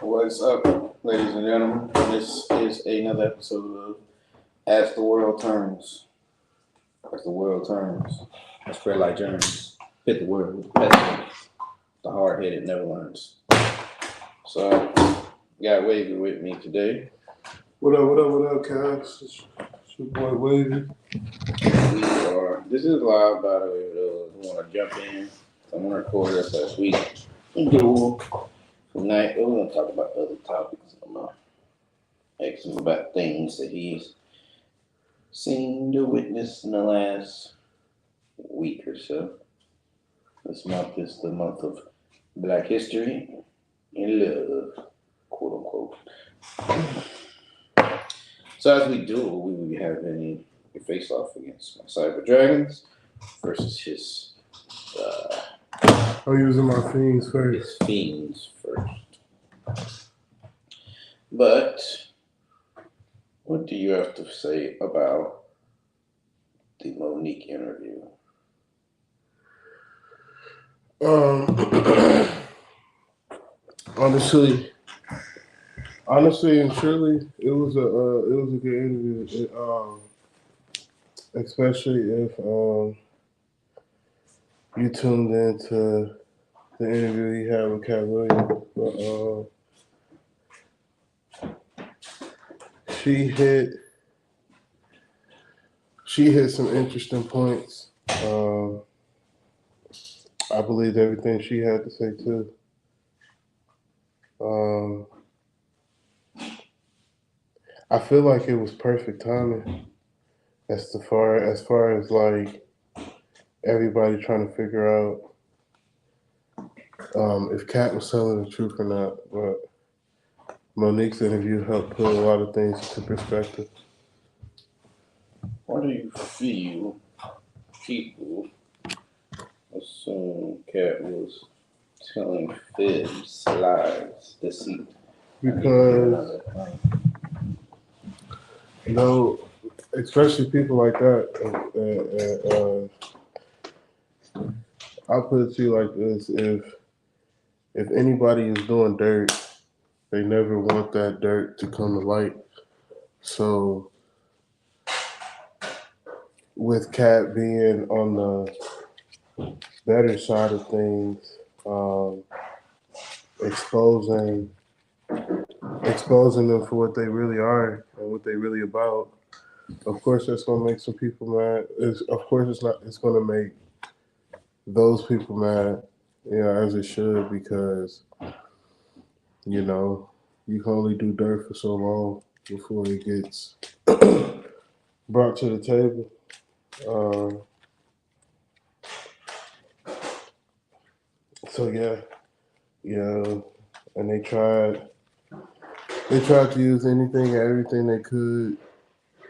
What's up, ladies and gentlemen? This is another episode of As the World Turns. As the world turns, I spread like germs. Hit the world with pestilence. The hard-headed never learns. So, got Wavi with me today. What up, guys? It's your boy Wavi. This is live, by the way, for those who want to jump in. I'm going to record this last week. Tonight, we're going to talk about other topics. I'm going to ask him about things that he's seen or witnessed in the last week or so. This month is the month of Black History and Love, quote unquote. So as we do, we will be having a face-off against my Cyber Dragons versus his I'm using my fiends first. his fiends first. But what do you have to say about the Monique interview? Honestly and truly, it was a good interview. Especially if you tuned into the interview he had with Cat Williams. But she hit some interesting points. I believed everything she had to say too. I feel like it was perfect timing as far as like everybody trying to figure out if Kat was telling the truth or not. But Monique's interview helped put a lot of things into perspective. Why do you feel people assume Kat was telling fibs, lies, deceit? Because, especially people like that, I'll put it to you like this: if anybody is doing dirt, they never want that dirt to come to light. So, with Kat being on the better side of things, exposing them for what they really are and what they really about. Of course, that's gonna make some people mad. It's gonna make those people mad, as it should, because you can only do dirt for so long before it gets brought to the table. So and they tried to use anything and everything they could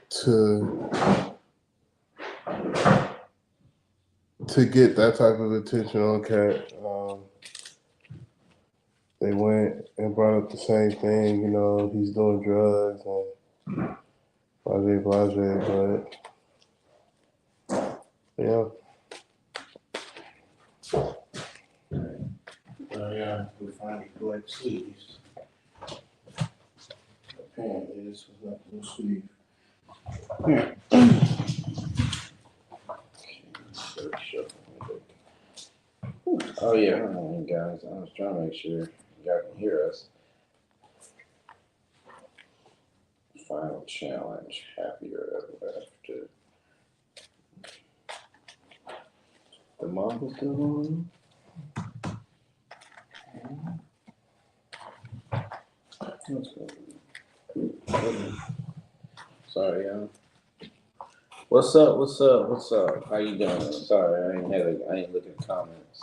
to get that type of attention on Kat. They went and brought up the same thing, he's doing drugs and blase, but yeah. Yeah, we finally collect sleeves. Apparently, this was not no sleeve. Here. Oh yeah, hold on, guys. I was trying to make sure y'all can hear us. Final challenge. Happier ever after. The mob is still on. Let's go. Sorry, y'all. What's up? How you doing? Sorry, I ain't looking at comments.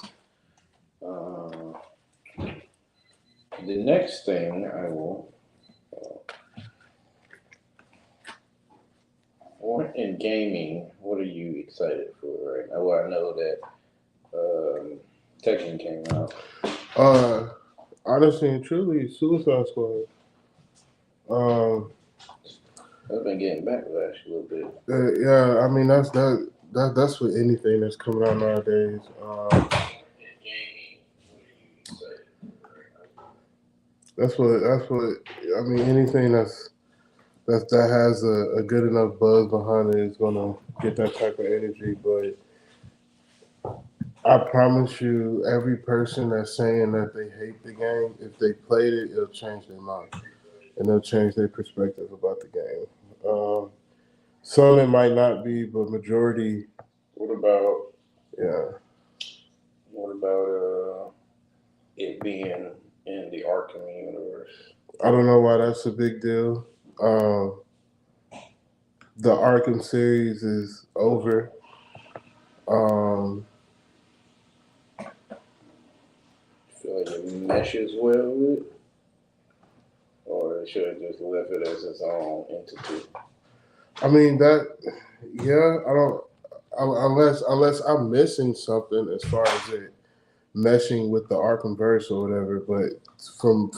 The next thing I will in gaming, what are you excited for right now? Well, I know that Tekken came out. Honestly and truly, Suicide Squad. I've been getting backlash a little bit. Yeah, I mean that's with anything that's coming out nowadays. That's what I mean. Anything that has a good enough buzz behind it is gonna get that type of energy. But I promise you, every person that's saying that they hate the game, if they played it, it'll change their mind and they'll change their perspective about the game. Some it might not be, but majority, What about yeah. it being in the Arkham universe? I don't know why that's a big deal. Um, the Arkham series is over. Um, Feel like it meshes well with it, or they should have just left it as its own entity. I mean that, yeah. I don't unless I'm missing something as far as it meshing with the Arkham verse or whatever. But from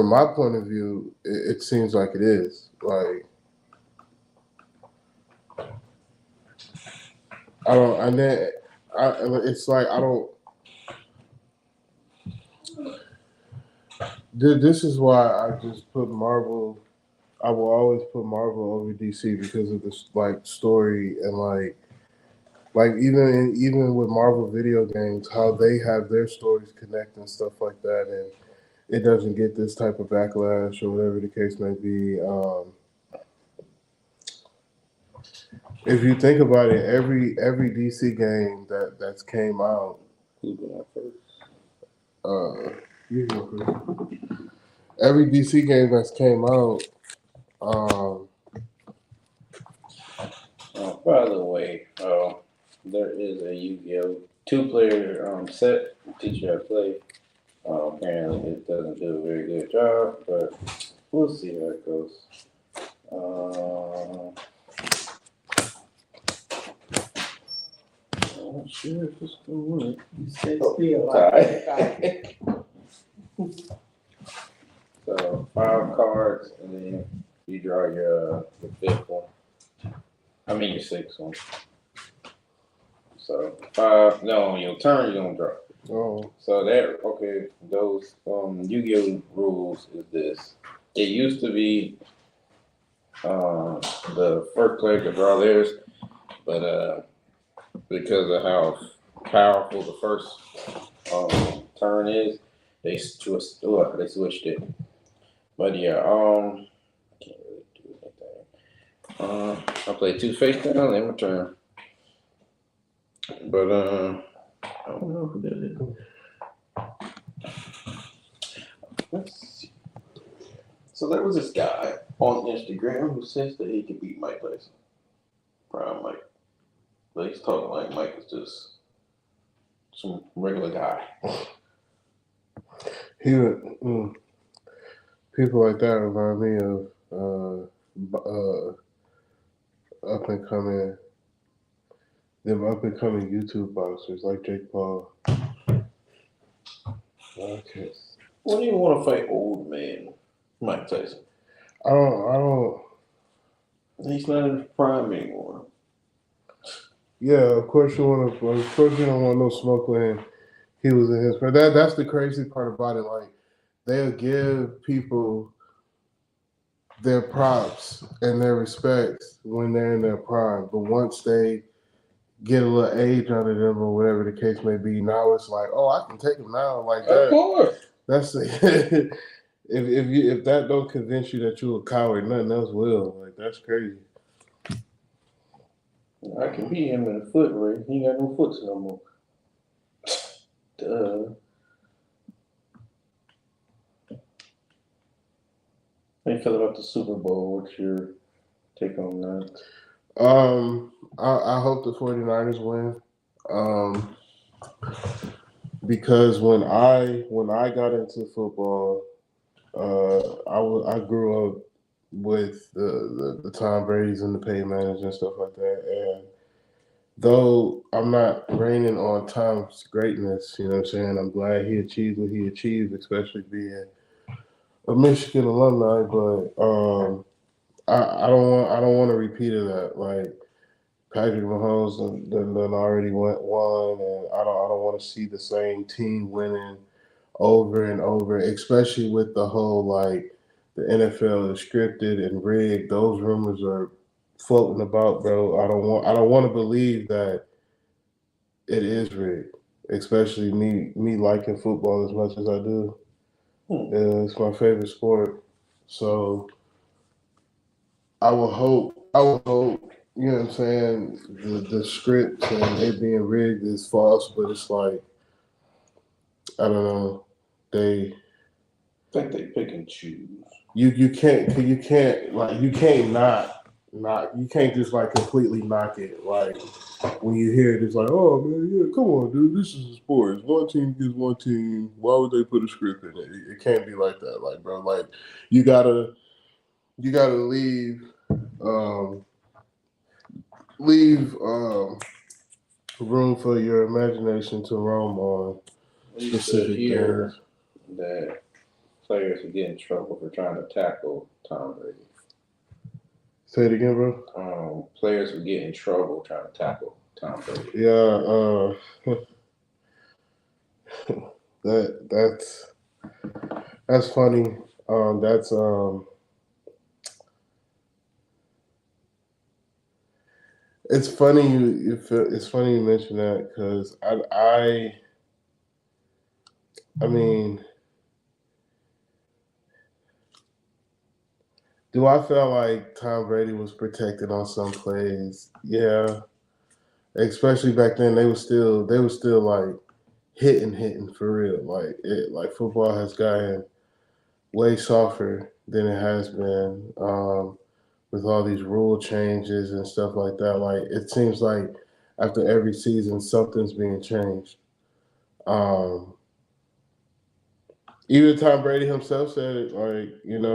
my point of view, it seems like it is. Like I don't. And then it's like I don't. This is why I just put Marvel. I will always put Marvel over DC because of this like story and like even with Marvel video games, how they have their stories connect and stuff like that, and it doesn't get this type of backlash or whatever the case may be. If you think about it, every DC game that's came out, Who's going first? you go first. Every DC game that's came out, um, By the way, there is a Yu-Gi-Oh! Two-player set to teach you how to play. Apparently, it doesn't do a very good job, but we'll see how it goes. I'm not sure if it's gonna work. You sit still Sorry. like So 5 cards, and then you draw your fifth one. I mean your sixth one. So 5. No, on your turn you're gonna draw. oh, So that okay. Those Yu-Gi-Oh rules is this. It used to be the first player could draw theirs, but because of how powerful the first turn is, they switched it. But yeah, I can't really do anything. I play 2 face down in my turn. But I don't know who that is. Let's see. So there was this guy on Instagram who says that he could beat Mike Tyson. Prime Mike. But he's talking like Mike is just some regular guy. he would. People like that remind me of up and coming YouTube boxers like Jake Paul. Okay. What do you want to fight old man Mike Tyson? I don't. He's not in his prime anymore. Yeah, of course you want to. Of course you don't want no smoke with him. He was in his. But that's the crazy part about it. Like they'll give people their props and their respects when they're in their prime, but once they get a little age under them or whatever the case may be, now it's like, oh, I can take him now like that. Of course. That's if that don't convince you that you're a coward, nothing else will. Like that's crazy. I can beat him in a foot race. He ain't got no foots no more. Duh. How you feel about the Super Bowl? What's your take on that? I hope the 49ers win. Because when I got into football, I grew up with the Tom Brady's and the Peyton Mannings and stuff like that. And though I'm not raining on Tom's greatness, you know what I'm saying? I'm glad he achieved what he achieved, especially being a Michigan alumni. But I don't want a repeat of that. Like Patrick Mahomes done already won, and I don't want to see the same team winning over and over, especially with the whole like the NFL is scripted and rigged. Those rumors are floating about, bro. I don't want to believe that it is rigged. Especially me liking football as much as I do. It's my favorite sport. So I will hope, you know what I'm saying, the script and it being rigged is false, but it's like, I don't know, they I think they pick and choose. you can't just like completely knock it. Like when you hear it, it's like, oh man, yeah, come on, dude, this is a sport. It's one team against one team. Why would they put a script in it? It can't be like that, like bro. Like you gotta leave um, leave room for your imagination to roam on I used to specific hear things. that players would get in trouble for trying to tackle Tom Brady. Say it again, bro. Players would get in trouble trying to tackle Tom Brady. Yeah, that's funny. That's it's funny it's funny you mention that because I mean, do I feel like Tom Brady was protected on some plays? Yeah, especially back then they were still like hitting for real. Like football has gotten way softer than it has been with all these rule changes and stuff like that. Like it seems like after every season something's being changed. Um, Even Tom Brady himself said it. Like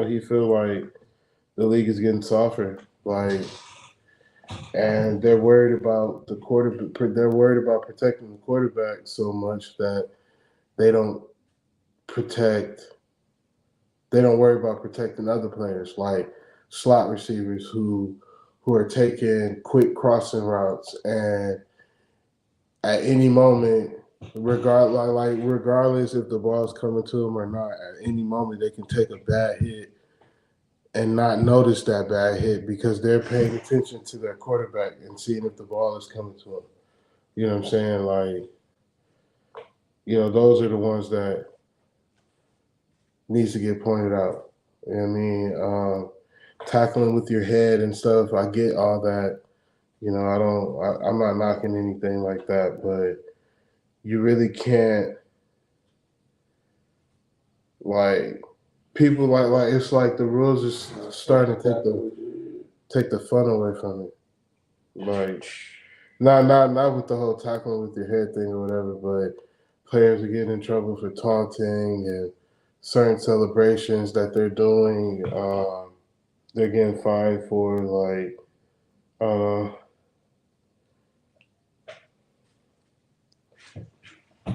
he feel like the league is getting softer. Like, and they're worried about the quarter. They're worried about protecting the quarterback so much that they don't protect. They don't worry about protecting other players like slot receivers who are taking quick crossing routes and at any moment, regardless if the ball's coming to them or not, at any moment they can take a bad hit and not notice that bad hit because they're paying attention to their quarterback and seeing if the ball is coming to them. You know what I'm saying? Like, those are the ones that needs to get pointed out. You know what I mean? Tackling with your head and stuff, I get all that. I'm not knocking anything like that, but you really can't, like, people like it's like the rules is starting to take the fun away from it. Like, not with the whole tackling with your head thing or whatever, but players are getting in trouble for taunting and certain celebrations that they're doing. They're getting fined for like uh,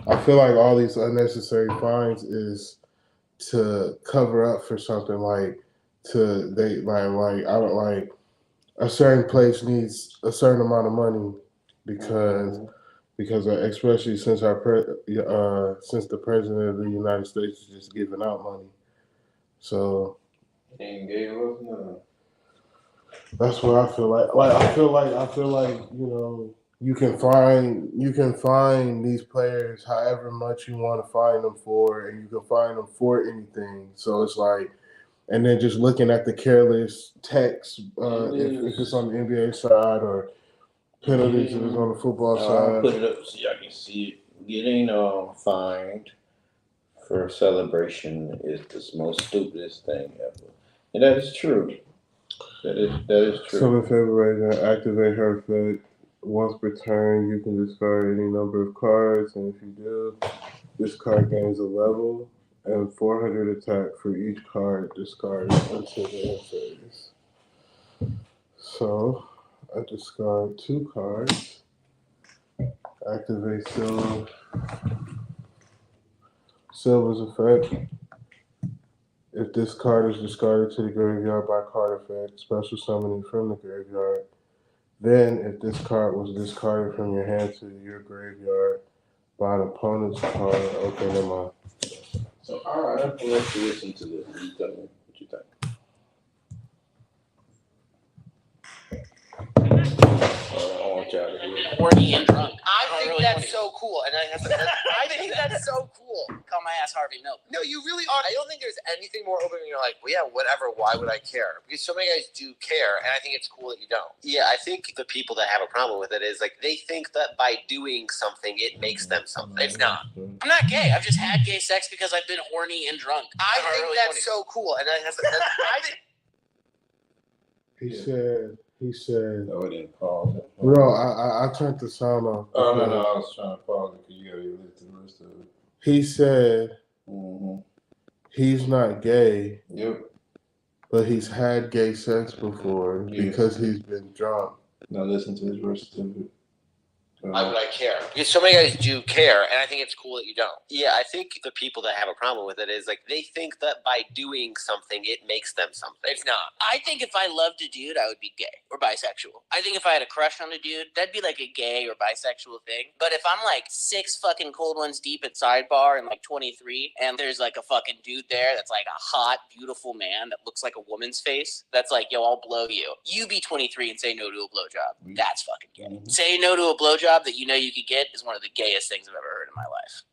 I feel like all these unnecessary fines is to cover up for something like to they like I don't like a certain place needs a certain amount of money because especially since since the president of the United States is just giving out money, so And gave us none. that's what I feel like. I feel like you can find these players however much you want to find them for, and you can find them for anything. So it's like, and then just looking at the careless text, if it's on the NBA side or penalties if it's on the football I'll put side. it up so y'all can see it. Getting fined for celebration is the most stupidest thing ever. And that is true. That is true. Some in February to activate her effect. Once per turn, you can discard any number of cards, and if you do, this card gains a level and 400 attack for each card discarded until the end phase. So, I discard 2 cards, activate Silver's effect. If this card is discarded to the graveyard by card effect, special summoning from the graveyard. Then, if this card was discarded from your hand to your graveyard by an opponent's card, okay, never mind. So, all right, let's listen to this. You tell me what you think. I want y'all to hear. Horny and drunk. I think really that's funny. so cool, and I think that's so cool. Call my ass Harvey Milk. No, you really are. I don't think there's anything more open when you're like, well, yeah, whatever. Why would I care? Because so many guys do care, and I think it's cool that you don't. Yeah, I think the people that have a problem with it is like they think that by doing something it makes them something. It's not. I'm not gay. I've just had gay sex because I've been horny and drunk. I think really that's funny. so cool, and I think. He said. No, it didn't pause it. No, I turned the sound off. Oh, no, I was trying to pause it because you got to listen to the rest of it. He said he's not gay, Yep. but he's had gay sex before because he's been drunk. Now listen to this rest of it. Why would I care? Because so many guys do care, and I think it's cool that you don't. Yeah, I think the people that have a problem with it is like they think that by doing something it makes them something. It's not. I think if I loved a dude, I would be gay or bisexual. I think if I had a crush on a dude, that'd be like a gay or bisexual thing. But if I'm like 6 fucking cold ones deep at Sidebar and like 23, and there's like a fucking dude there that's like a hot, beautiful man that looks like a woman's face, that's like, yo, I'll blow you. You be 23 and say no to a blowjob. That's fucking gay. Mm-hmm. Say no to a blowjob that you know you could get is one of the gayest things I've ever heard in my life.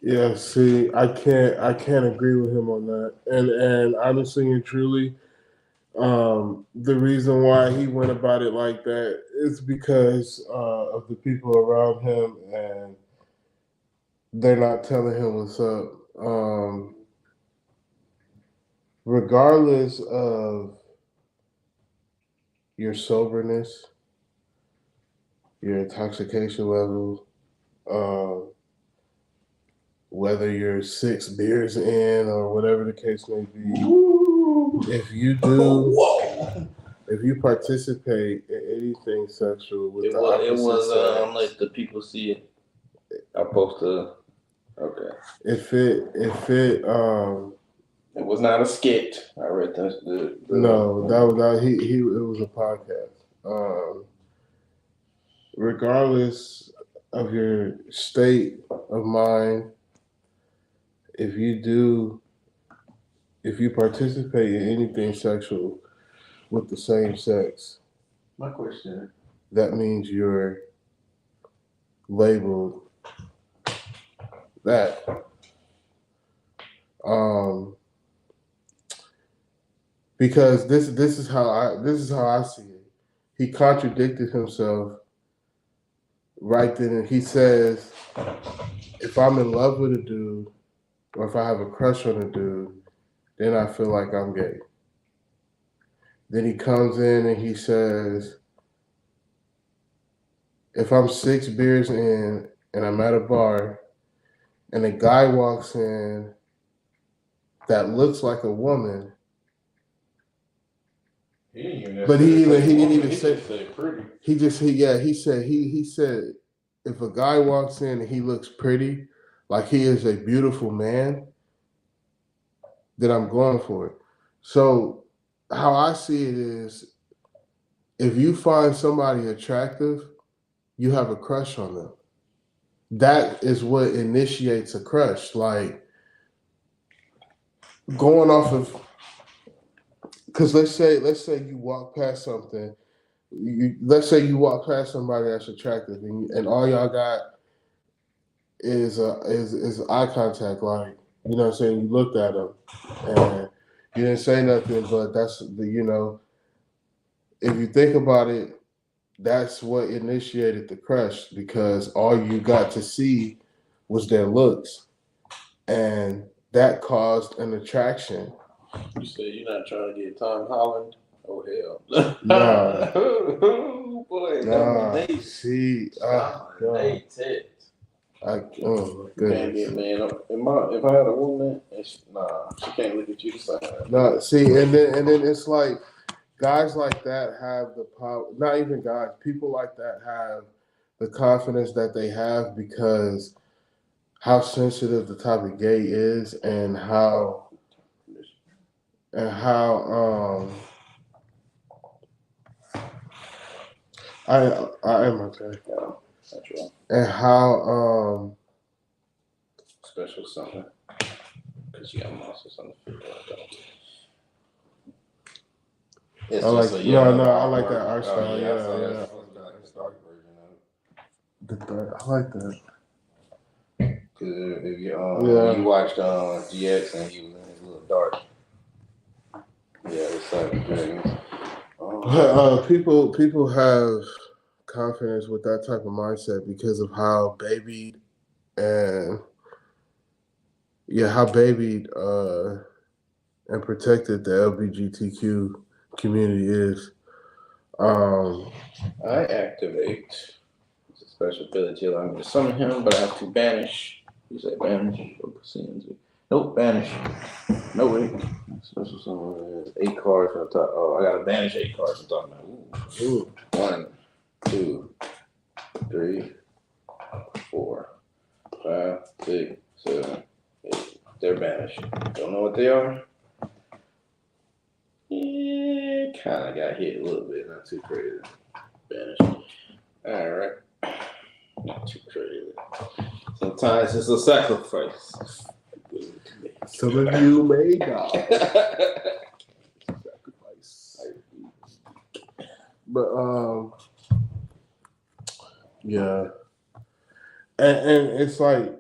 Yeah, see, I can't agree with him on that. And honestly and truly, the reason why he went about it like that is because of the people around him, and they're not telling him what's up. Regardless of your soberness, your intoxication level, whether you're 6 beers in or whatever the case may be, if you participate in anything sexual with the opposite sex, let the people see it. I'm supposed to. Okay. If it It was not a skit. I read the no, it was a podcast. Regardless of your state of mind, if you participate in anything sexual with the same sex, My question. that means you're labeled that. Because this is how I see it. He contradicted himself right then, and he says, if I'm in love with a dude, or if I have a crush on a dude, then I feel like I'm gay. Then he comes in and he says, if I'm 6 beers in and I'm at a bar and a guy walks in that looks like a woman, but he didn't even say pretty. He said if a guy walks in and he looks pretty, like he is a beautiful man, then I'm going for it. So how I see it is, if you find somebody attractive, you have a crush on them. That is what initiates a crush. Like going off of, because let's say you walk past something. Let's say you walk past somebody that's attractive, and all y'all got is eye contact. Like, you know what I'm saying? You looked at them and you didn't say nothing, but that's if you think about it, that's what initiated the crush, because all you got to see was their looks, and that caused an attraction. You say you're not trying to get Tom Holland? Oh hell. Nah. Boy, Nah. See, they tit. oh You can't get, man. If I had a woman, she can't look at you the same. No, see, and then it's like guys like that have the power. Not even guys, people like that have the confidence that they have because how sensitive the topic gay is, and how I am okay. Yeah, that's right. And how special something. Because you got muscles on the field. It's I like just a no, I like that art style. I Yeah, saw yeah. that. It's dark version of it. I like that. Because if you Yeah. you watched GX and he was in his little dark. Yeah, it's like dragons. People have confidence with that type of mindset because of how babied and and protected the LGBTQ community is. I activate. It's a special ability allowing me to summon him, but I have to banish. You say banish or proceed. Nope, banish. No way. Special summon 8 cards from the top. Oh, I gotta banish 8 cards from the top now. Ooh. 1, 2, 3, 4, 5, 6, 7, 8. They're banished. Don't know what they are. Yeah, kind of got hit a little bit. Not too crazy. Banished. All right. Not too crazy. Sometimes it's a sacrifice. Some of you may die. Sacrifice. But yeah. And it's like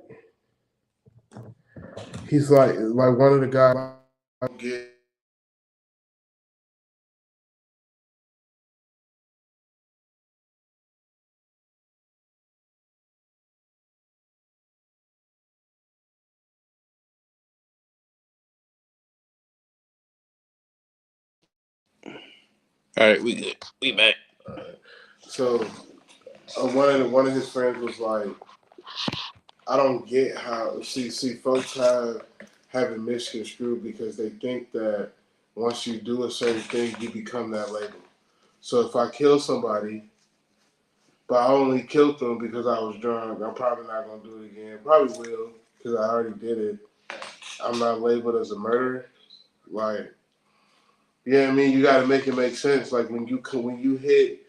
he's like one of the guys I get. All right, we good. We back. So one of his friends was like, I don't get how see folks have it misconstrued because they think that once you do a certain thing, you become that label. So if I kill somebody, but I only killed them because I was drunk, I'm probably not gonna do it again. Probably will because I already did it. I'm not labeled as a murderer. Like, yeah, I mean, you got to make it make sense. Like when you hit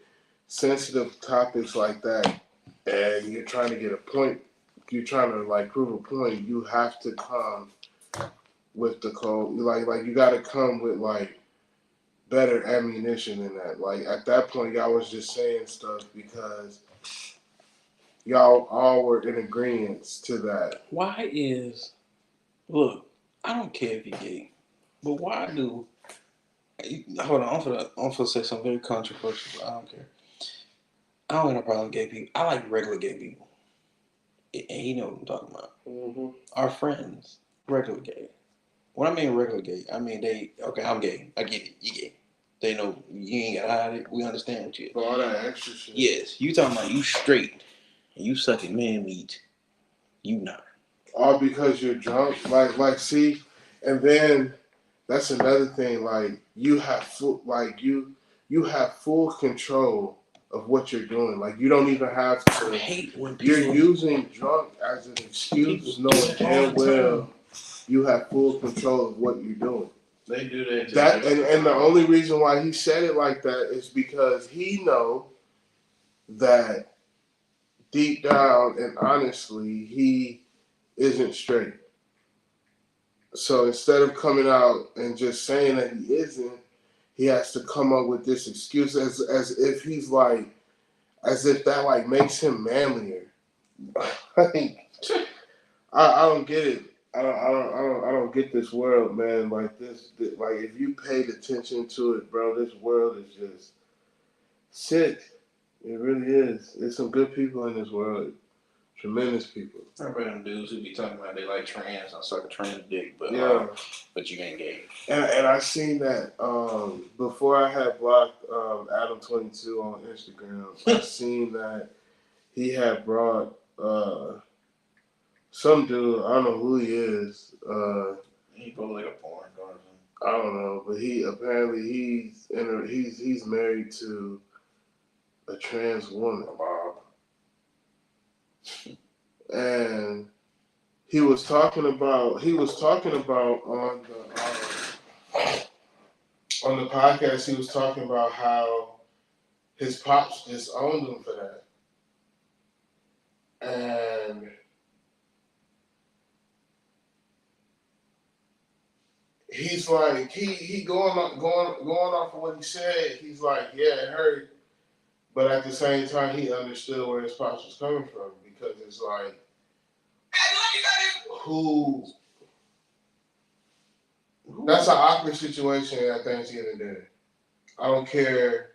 sensitive topics like that, and you're trying to get a point, you're trying to like prove a point. You have to come with the code. Like you got to come with like better ammunition than that. Like at that point, y'all was just saying stuff because y'all all were in agreement to that. Why is look? I don't care if you're gay, but why do? Hold on, I'm gonna say something very controversial. But I don't care. I don't have no problem with gay people. I like regular gay people, and you know what I'm talking about. Mm-hmm. Our friends, regular gay. When I mean regular gay, I mean they. Okay, I'm gay. I get it. You gay. They know you ain't gotta hide it. We understand what you. For all that extra shit. Yes, you talking about you straight, and you sucking man meat. You not. All because you're drunk. Like see, and then that's another thing. Like you have you have full control of what you're doing. Like you don't even have to. I hate when people. You're using drunk as an excuse, knowing damn well you have full control of what you're doing. They do that. That and the only reason why he said it like that is because he know that deep down and honestly he isn't straight. So instead of coming out and just saying that he isn't, he has to come up with this excuse as if he's like, as if that like makes him manlier. Like, I don't get it. I don't get this world, man. Like this, like if you paid attention to it, bro, this world is just sick. It really is. There's some good people in this world. Tremendous people. I remember them dudes who be talking about they like trans. I suck a trans dick, but Yeah. but you ain't gay. And I seen that before I had blocked Adam22 on Instagram. I seen that he had brought some dude. I don't know who he is. He probably like a porn star or something. I don't know, but he apparently he's married to a trans woman, and he was talking about on the podcast. He was talking about how his pops disowned him for that, and he's like he going off of what he said. He's like, yeah, it hurt, but at the same time, he understood where his pops was coming from because it's like who. That's an awkward situation at Thanksgiving dinner. I don't care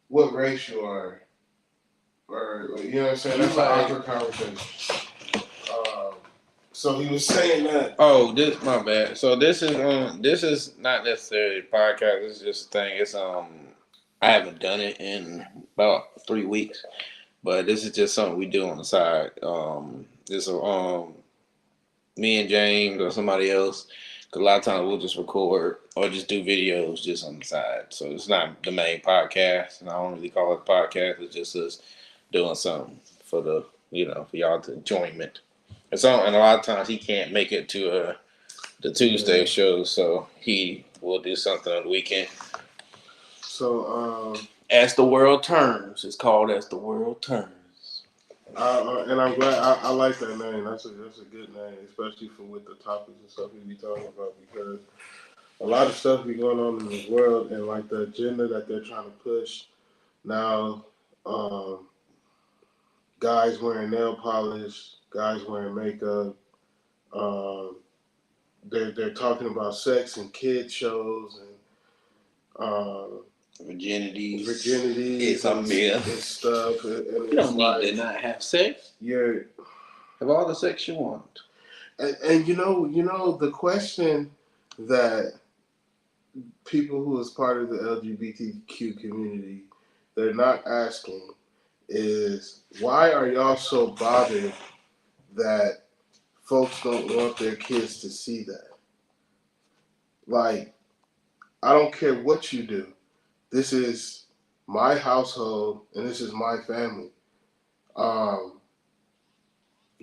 what race you are, or you know what I'm saying. That's an awkward conversation. So he was saying that. Oh, this my bad. So this is not necessarily a podcast. This is just a thing. It's I haven't done it in about 3 weeks, but this is just something we do on the side. This me and James or somebody else. Cause a lot of times we'll just record or just do videos just on the side. So it's not the main podcast, and I don't really call it a podcast. It's just us doing something for the for y'all's enjoyment. And a lot of times he can't make it to the Tuesday show, so he will do something on the weekend. So As the World Turns, it's called As the World Turns. And I'm glad I like that name. That's a good name, especially for with the topics and stuff we be talking about, because a lot of stuff be going on in this world, and like the agenda that they're trying to push now. Guys wearing nail polish, guys wearing makeup. They're talking about sex and kid shows and Virginity is a myth. and stuff. And You don't need to not have sex. Yeah, have all the sex you want. And you know the question that people who is part of the LGBTQ community they're not asking is why are y'all so bothered that folks don't want their kids to see that? Like, I don't care what you do. This is my household and this is my family.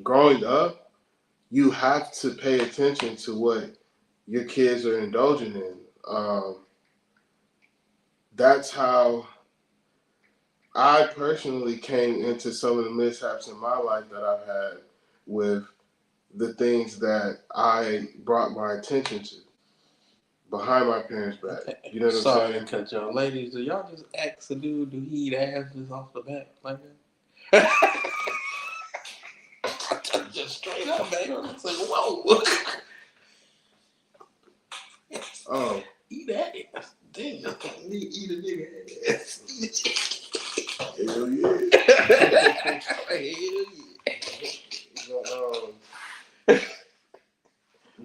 Growing up, you have to pay attention to what your kids are indulging in. That's how I personally came into some of the mishaps in my life that I've had with the things that I brought my attention to behind my parents' back. You know what I'm Sorry saying? to cut y'all. Ladies, do y'all just ask a dude do he eat ass just off the bat like that? Just straight up, man. I'm like, whoa. Oh. Eat ass. Damn, I can't eat a nigga ass. Hell yeah. Hell yeah.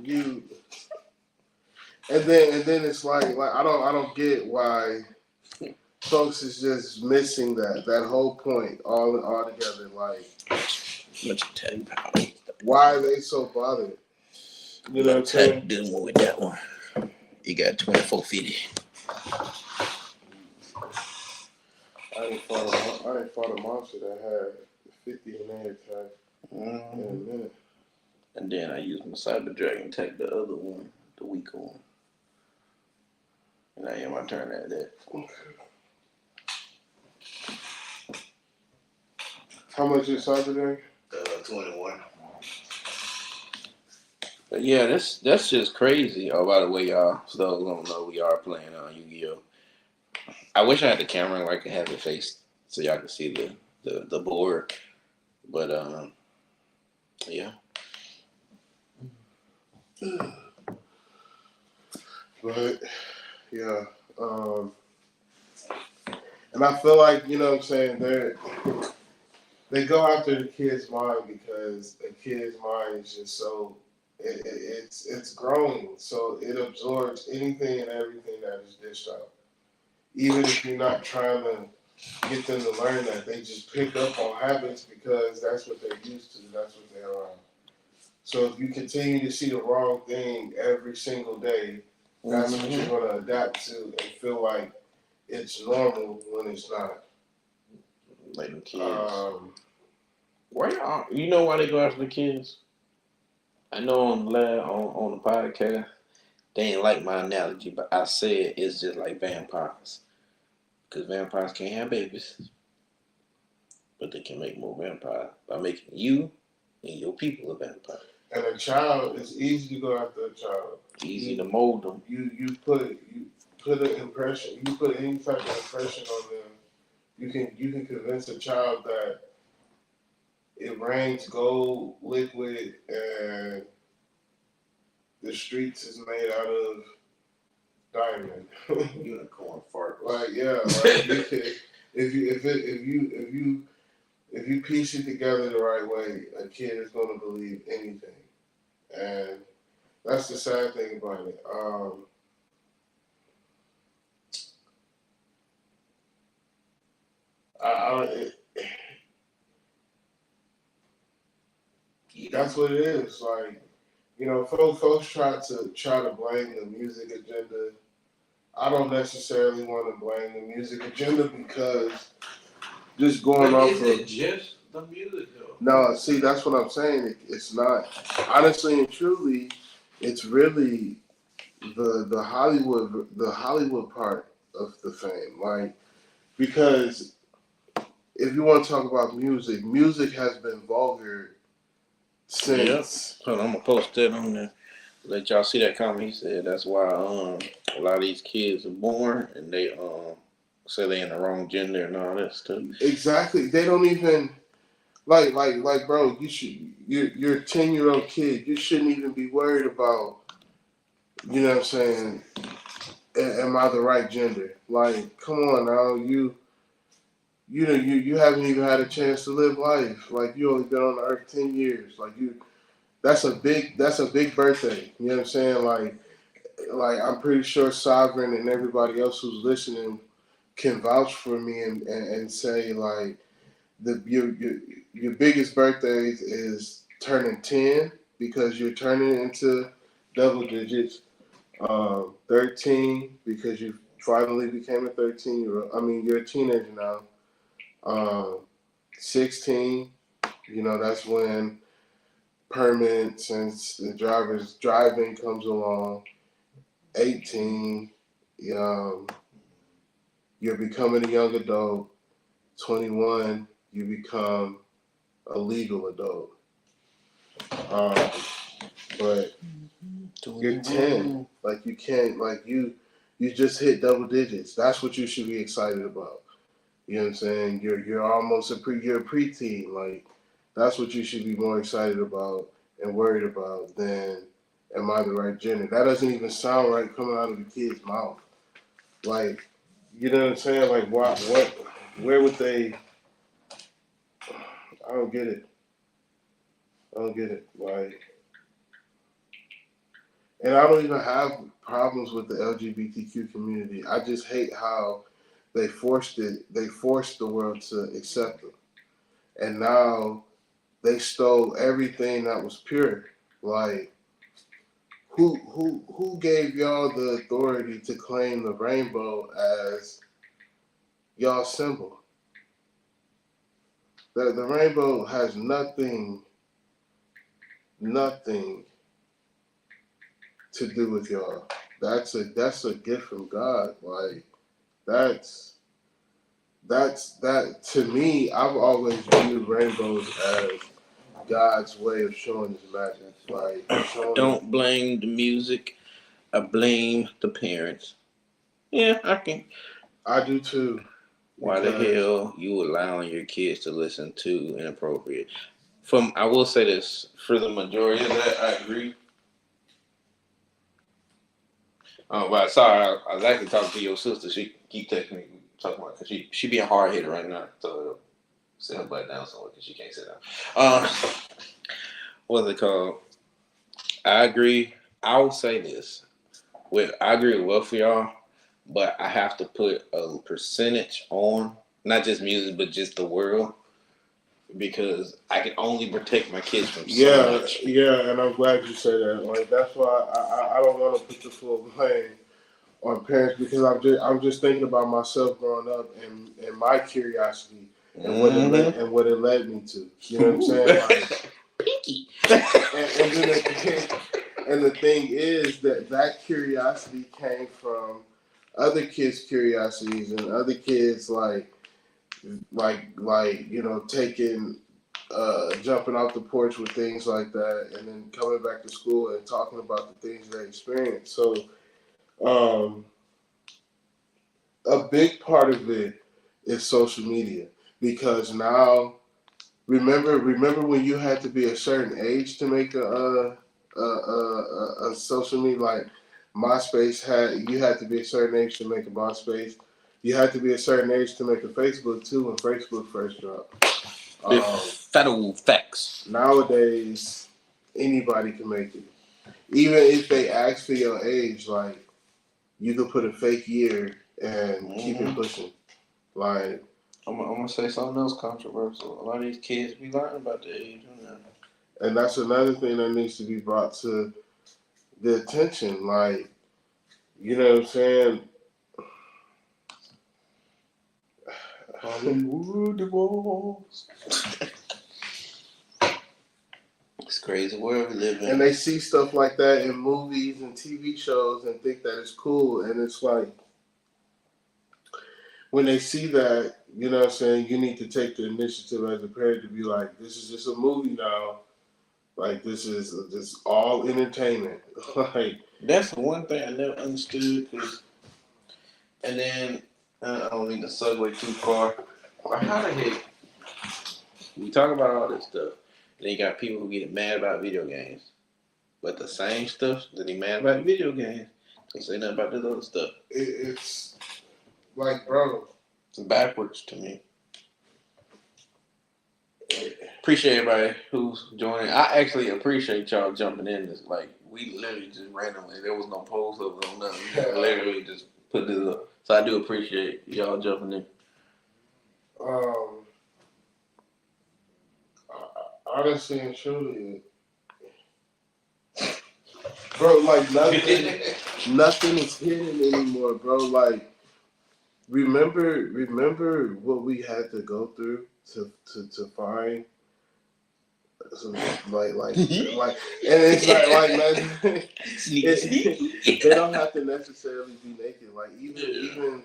You and then it's like I don't get why folks is just missing that whole point all together. Like, why are they so bothered? You know what I'm saying? Do more with that one. You got 2450. I didn't fought a monster that had 50 in their attack in a minute. And then I used my Cyber Dragon tech, the other one, the weaker one. And I am my turn at that. How much is Cyber Dragon? 21. But yeah, that's just crazy. Oh, by the way, y'all, so those who don't know, we are playing Yu-Gi-Oh! I wish I had the camera where I could have it faced so y'all could see the board. But yeah. But yeah, and I feel like, you know what I'm saying, they go after the kid's mind because the kid's mind is just so it's growing, so it absorbs anything and everything that is dished out. Even if you're not trying to get them to learn that, they just pick up on habits because that's what they're used to, that's what they're around. So if you continue to see the wrong thing every single day, that's what you're going to adapt to and feel like it's normal when it's not. Like the kids. Why y'all? You know why they go after the kids? I know on the podcast they ain't like my analogy, but I said it's just like vampires. Because vampires can't have babies, but they can make more vampires by making you and your people a vampire. And a child, it's easy to go after a child. Easy to mold them. You put an impression. You put any type of impression on them. You can convince a child that it rains gold, liquid, and the streets is made out of diamond. Unicorn fart. Like yeah, like you can, if you piece it together the right way, a kid is gonna believe anything, and that's the sad thing about it. That's what it is. Like, you know, folks try to blame the music agenda. I don't necessarily want to blame the music agenda because just going But off is of it just the music though? no, see, that's what I'm saying. It's not. Honestly and truly, it's really the Hollywood part of the fame. Like, because if you want to talk about music has been vulgar since. Hold on, I'm gonna post that on there. Let y'all see that comment. He said that's why a lot of these kids are born and they say they in the wrong gender and all that stuff. Exactly. They don't even like bro, you're a 10-year-old kid. You shouldn't even be worried about, you know what I'm saying, am I the right gender? Like, come on now, you haven't even had a chance to live life. Like, you only been on the earth 10 years. Like, that's a big birthday. You know what I'm saying? Like I'm pretty sure Sovereign and everybody else who's listening can vouch for me and say like your biggest birthdays is turning 10 because you're turning into double digits. 13 because you finally became a 13-year-old. I mean, you're a teenager now. 16, you know, that's when permits and the driver's driving comes along. 18, you're becoming a young adult. 21, you become a legal adult. But you're 10, like you can't, like you just hit double digits. That's what you should be excited about. You know what I'm saying? You're almost you're a preteen. Like that's what you should be more excited about and worried about than am I the right gender? That doesn't even sound right coming out of the kid's mouth. Like, you know what I'm saying? Like where would they? I don't get it. Like, and I don't even have problems with the LGBTQ community. I just hate how they forced it. They forced the world to accept them, and now they stole everything that was pure. Like, who gave y'all the authority to claim the rainbow as y'all symbol? The rainbow has nothing to do with y'all. That's a gift from God. Like that's that to me. I've always viewed rainbows as God's way of showing His magic. Like Don't blame the music. I blame the parents. Yeah, I can. I do too. Why the hell you allowing your kids to listen to inappropriate? I will say this, for the majority of that, I agree. But sorry, I was actually talking to your sister. She keep texting me, talking about because she being hard headed right now. So sit her butt down somewhere because she can't sit down. What's it called? I agree. I will say this. I agree with both of y'all, but I have to put a percentage on not just music, but just the world. Because I can only protect my kids from so much. Yeah, and I'm glad you said that. Like that's why I don't want to put the full blame on parents because I'm just thinking about myself growing up and my curiosity and what it led me to. You know what I'm saying? Like, Pinky. And the thing is that curiosity came from other kids' curiosities and other kids like you know taking jumping off the porch with things like that, and then coming back to school and talking about the things they experienced. So, a big part of it is social media, because now, remember when you had to be a certain age to make a social media, like MySpace you had to be a certain age to make a MySpace. You had to be a certain age to make a Facebook too when Facebook first dropped. Federal facts. Nowadays, anybody can make it. Even if they ask for your age, like, you could put a fake year and keep it pushing. Like, I'm gonna say something else controversial. A lot of these kids be learning about the age. and that's another thing that needs to be brought to the attention. Like, you know what I'm saying? Hollywood divorce. It's crazy where we live in. And they see stuff like that in movies and TV shows and think that it's cool. And it's like, when they see that, you know what I'm saying, you need to take the initiative as a parent to be like, this is just a movie now. Like, this is just all entertainment. Like, that's the one thing I never understood. And then, I don't mean to segue too far. But how the heck we talk about all this stuff, and then you got people who get mad about video games, but the same stuff that they mad about video games, don't say nothing about this other stuff. it's like, bro, It's backwards to me. Appreciate everybody who's joining. I actually appreciate y'all jumping in. This, like, we literally just randomly, there was no polls up, no nothing. We literally just put this up. So I do appreciate y'all jumping in. Honestly and truly, bro, like, nothing is hidden anymore, bro. Like, remember what we had to go through to find. So, like, and it's not like, man, they don't have to necessarily be naked. Like, even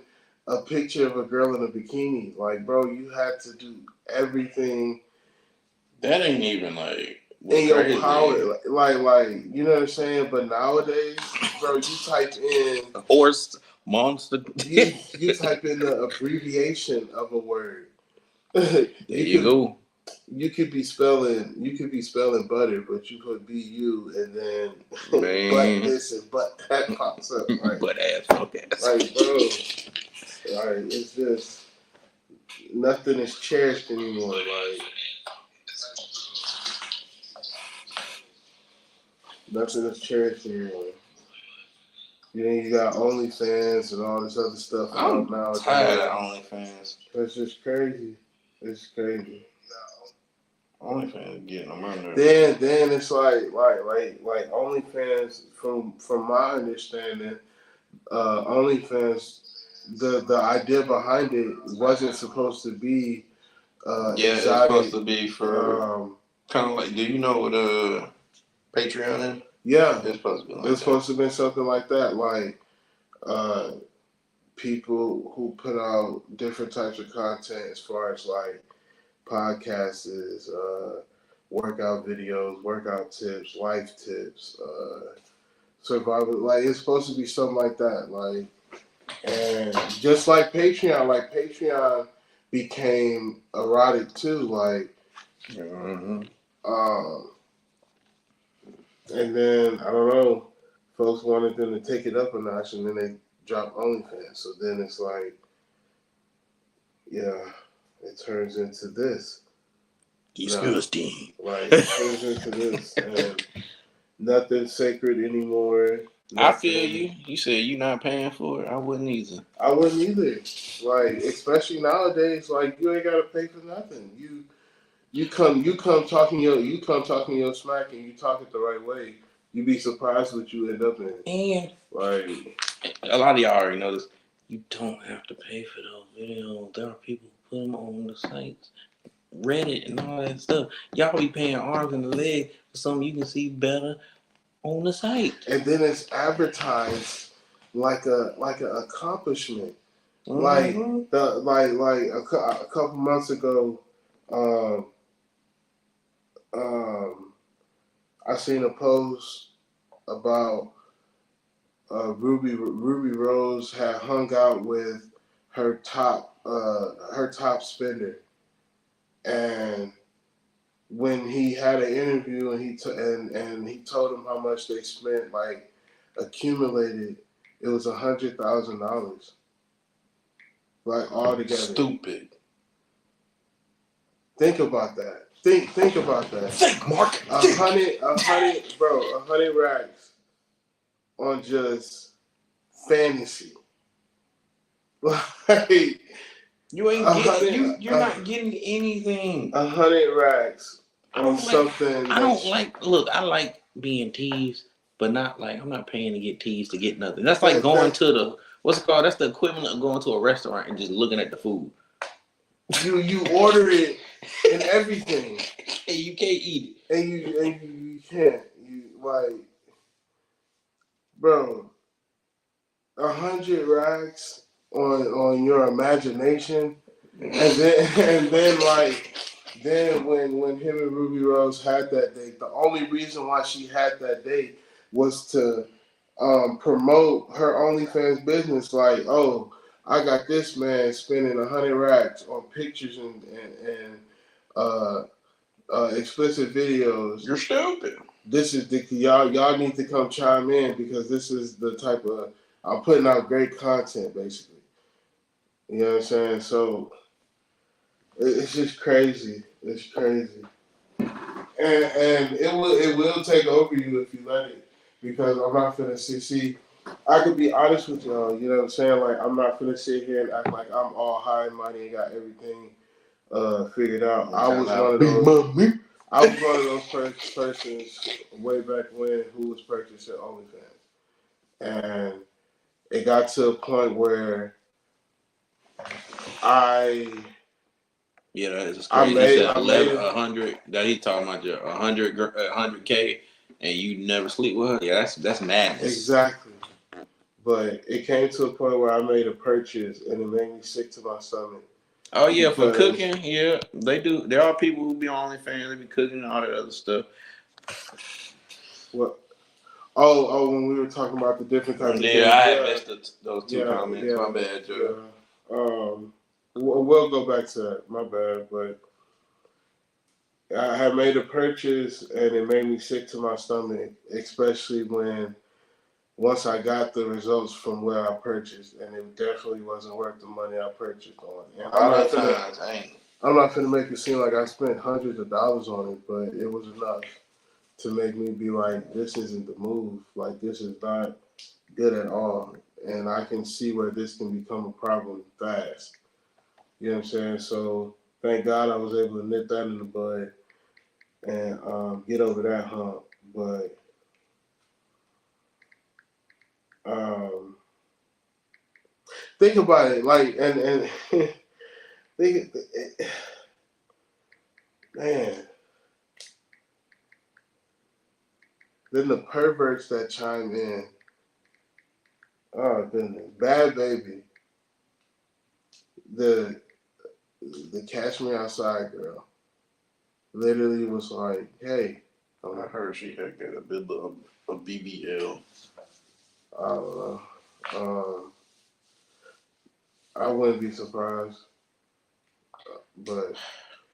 a picture of a girl in a bikini, like, bro, you had to do everything. That ain't even like In your power, like, you know what I'm saying? But nowadays, bro, you type in horse monster. you type in the abbreviation of a word. There you go. You could be spelling butter, but you put BU and then but this and but that pops up. Like, Butt ass, fuck ass. like, bro, like, it's just nothing is cherished anymore. Like, nothing is cherished anymore. You know, you got OnlyFans and all this other stuff out now. I'm tired of OnlyFans. It's just crazy. It's crazy. OnlyFans getting on my nerves. Then it's like OnlyFans. From my understanding, OnlyFans, the idea behind it wasn't supposed to be. It's supposed to be for kind of like. Do you know what Patreon is? Yeah, it's supposed to be. Like it's supposed to be something like that, like people who put out different types of content, as far as like podcasts, workout videos, workout tips, life tips, survival. Like, it's supposed to be something like that. Like, and just like Patreon became erotic too. Like, and then, I don't know, folks wanted them to take it up a notch, and then they dropped OnlyFans. So then it's like, yeah, it turns into this. Disgusting. Like, it turns into this, and nothing's sacred anymore. I feel you. You said you not paying for it. I wouldn't either. I wouldn't either. Like, especially nowadays, like, you ain't gotta pay for nothing. You come talking your smack, and you talk it the right way. You'd be surprised what you end up in. And Like, a lot of y'all already know this. You don't have to pay for those videos. There are people who put them on the sites, Reddit, and all that stuff. Y'all be paying arms and a leg for something you can see better on the site. And then it's advertised like an accomplishment. Mm-hmm. Like a couple months ago, I seen a post about Ruby Rose had hung out with her top spender, and when he had an interview and he told him how much they spent, like accumulated, it was $100,000, like all together. Stupid. Think about that. Think about that. Think, Mark. A hundred racks on just fantasy. Like You ain't getting. You're not getting anything. 100 racks on something. I don't like. Look, I like being teased, but not like I'm not paying to get teased to get nothing. That's like going to the what's it called? That's the equivalent of going to a restaurant and just looking at the food. You order it and everything, and you can't eat it, and you can't. You like, bro, 100 racks on your imagination, and then when him and Ruby Rose had that date, the only reason why she had that date was to promote her OnlyFans business. Like, oh, I got this man spending 100 racks on pictures and explicit videos. You're stupid. This is the y'all need to come chime in because this is the type of I'm putting out great content basically. You know what I'm saying? So it's just crazy. It's crazy, and it will take over you if you let it. Because I'm not finna see. I could be honest with y'all. You know what I'm saying? Like I'm not finna sit here and act like I'm all high and mighty and got everything figured out. I was one of those persons way back when who was purchasing OnlyFans, and it got to a point where Yeah, that's crazy. I made 100. That he talking about 100K, and you never sleep with her. Yeah, that's madness. Exactly. But it came to a point where I made a purchase, and it made me sick to my stomach. Oh yeah, for cooking, yeah, they do. There are people who be on OnlyFans, they be cooking and all that other stuff. What? Oh, when we were talking about the different types of things. Yeah, I missed those two comments. Yeah, my bad, Joe. Yeah. We'll go back to that. My bad, but I had made a purchase, and it made me sick to my stomach, especially once I got the results from where I purchased, and it definitely wasn't worth the money I purchased on. And I'm not finna make it seem like I spent hundreds of dollars on it, but it was enough to make me be like, this isn't the move. Like, this is not good at all. And I can see where this can become a problem fast. You know what I'm saying? So thank God I was able to nip that in the bud and get over that hump. But think about it, like, and think, man. Then the perverts that chime in. Oh goodness, Bad Baby, the Catch Me Outside girl, literally was like, "Hey." I heard she had got a bit of a BBL. I don't know. I wouldn't be surprised, but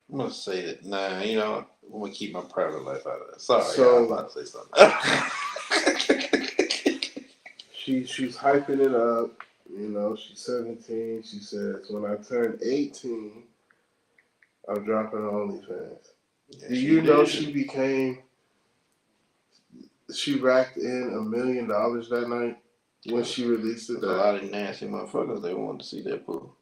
I'm gonna say it. Nah, you know, I'm gonna keep my private life out of that. Sorry, So- I'm about to say something. she's hyping it up. You know, she's 17. She says, when I turn 18, I'm dropping OnlyFans. Yeah, Do you know she racked in $1 million that night when she released it? A lot of nasty motherfuckers, they wanted to see that pool.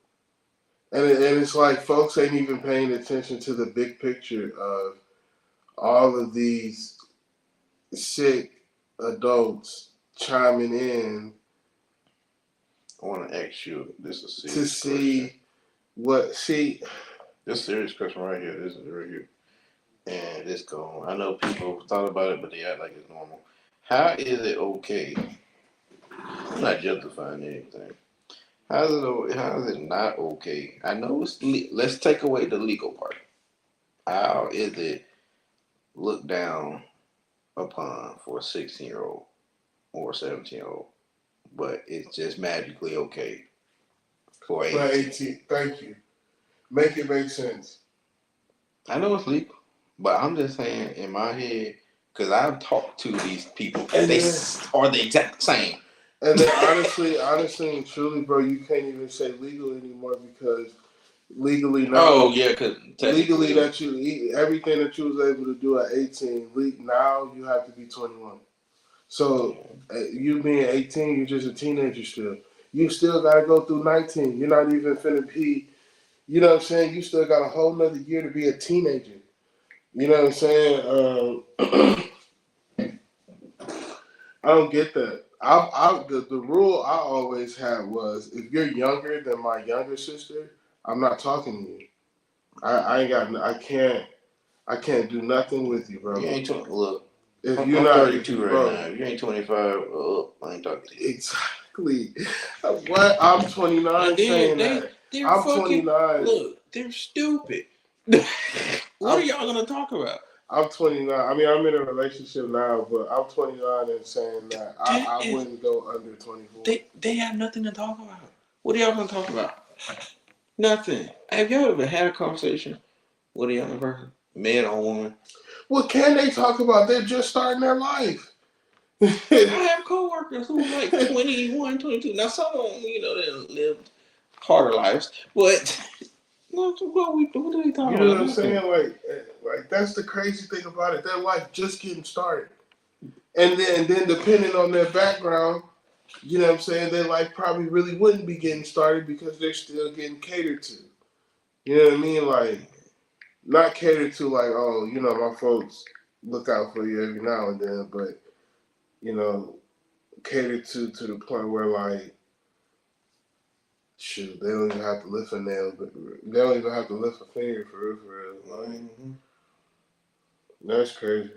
And it's like folks ain't even paying attention to the big picture of all of these sick adults chiming in. I want to ask you, this is serious to see question. This serious question right here. This is right here. And it's gone. I know people thought about it, but they act like it's normal. How is it okay? I'm not justifying anything. How is it not okay? I know let's take away the legal part. How is it looked down upon for a 16-year-old or a 17-year-old, but it's just magically okay for 18. 18. Thank you. Make it make sense. I know it's legal, but I'm just saying in my head, because I've talked to these people, And they then- are the exact same. And then honestly and truly, bro, you can't even say legal anymore because legally now. Oh yeah, because legally that everything that you was able to do at 18, now you have to be 21. So you being 18, you're just a teenager still. You still got to go through 19. You're not even finna be, you know what I'm saying? You still got a whole nother year to be a teenager. You know what I'm saying? I don't get that. The rule I always had was if you're younger than my younger sister, I'm not talking to you. I can't do nothing with you, bro. You ain't look. If I'm you're not 32 right now. If you ain't 25, I ain't talking to you. Exactly. What? I'm 29 saying that. They're I'm fucking, 29. Look, they're stupid. What are y'all gonna talk about? I'm 29. I mean, I'm in a relationship now, but I'm 29 and saying that I wouldn't go under 24. They have nothing to talk about. What are y'all gonna talk about? Nothing. Have y'all ever had a conversation with a younger person, man or woman? What can they talk about? They're just starting their life. I have coworkers who are like 21, 22. Now some of them, they lived harder lives, but what are they talking You know about? what I'm saying? Like that's the crazy thing about it. Their life just getting started, and then depending on their background, you know what I'm saying, their life probably really wouldn't be getting started because they're still getting catered to. You know what I mean? Like not catered to like, oh, my folks look out for you every now and then, but catered to the point where like, shoot, they don't even have to lift a nail, but they don't even have to lift a finger for real. Like, that's crazy.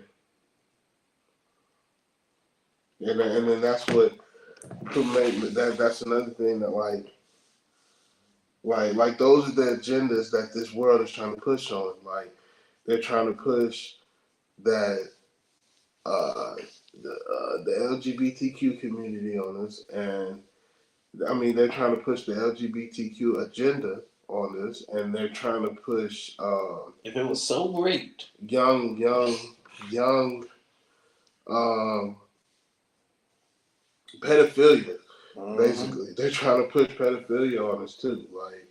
And then that's what that's another thing that like those are the agendas that this world is trying to push on. Like they're trying to push that the LGBTQ community on us, and I mean they're trying to push the LGBTQ agenda on us, and they're trying to push if it was so great, young pedophilia. Basically, they're trying to push pedophilia on us too. Like,